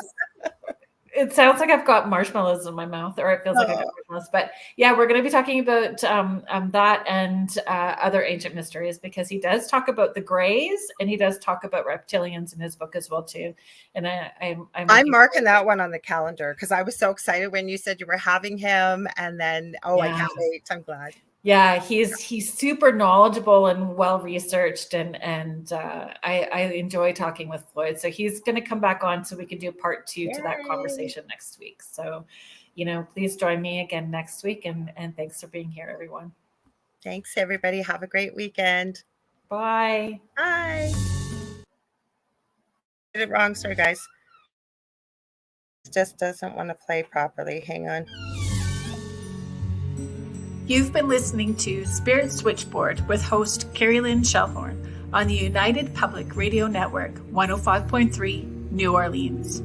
It sounds like I've got marshmallows in my mouth, or it feels like I got marshmallows. But yeah, we're going to be talking about that and other ancient mysteries, because he does talk about the Greys and he does talk about reptilians in his book as well too. And I'm
marking that one on the calendar because I was so excited when you said you were having him, and then I can't wait. I'm glad.
Yeah, he's super knowledgeable and well researched, and I enjoy talking with Floyd. So he's going to come back on so we can do part 2 to that conversation next week. So, please join me again next week, and thanks for being here, everyone.
Thanks, everybody. Have a great weekend.
Bye.
Bye. Did it wrong, sorry guys. It just doesn't want to play properly. Hang on.
You've been listening to Spirit Switchboard with host Carrie Lynn Shelhorn on the United Public Radio Network 105.3 New Orleans.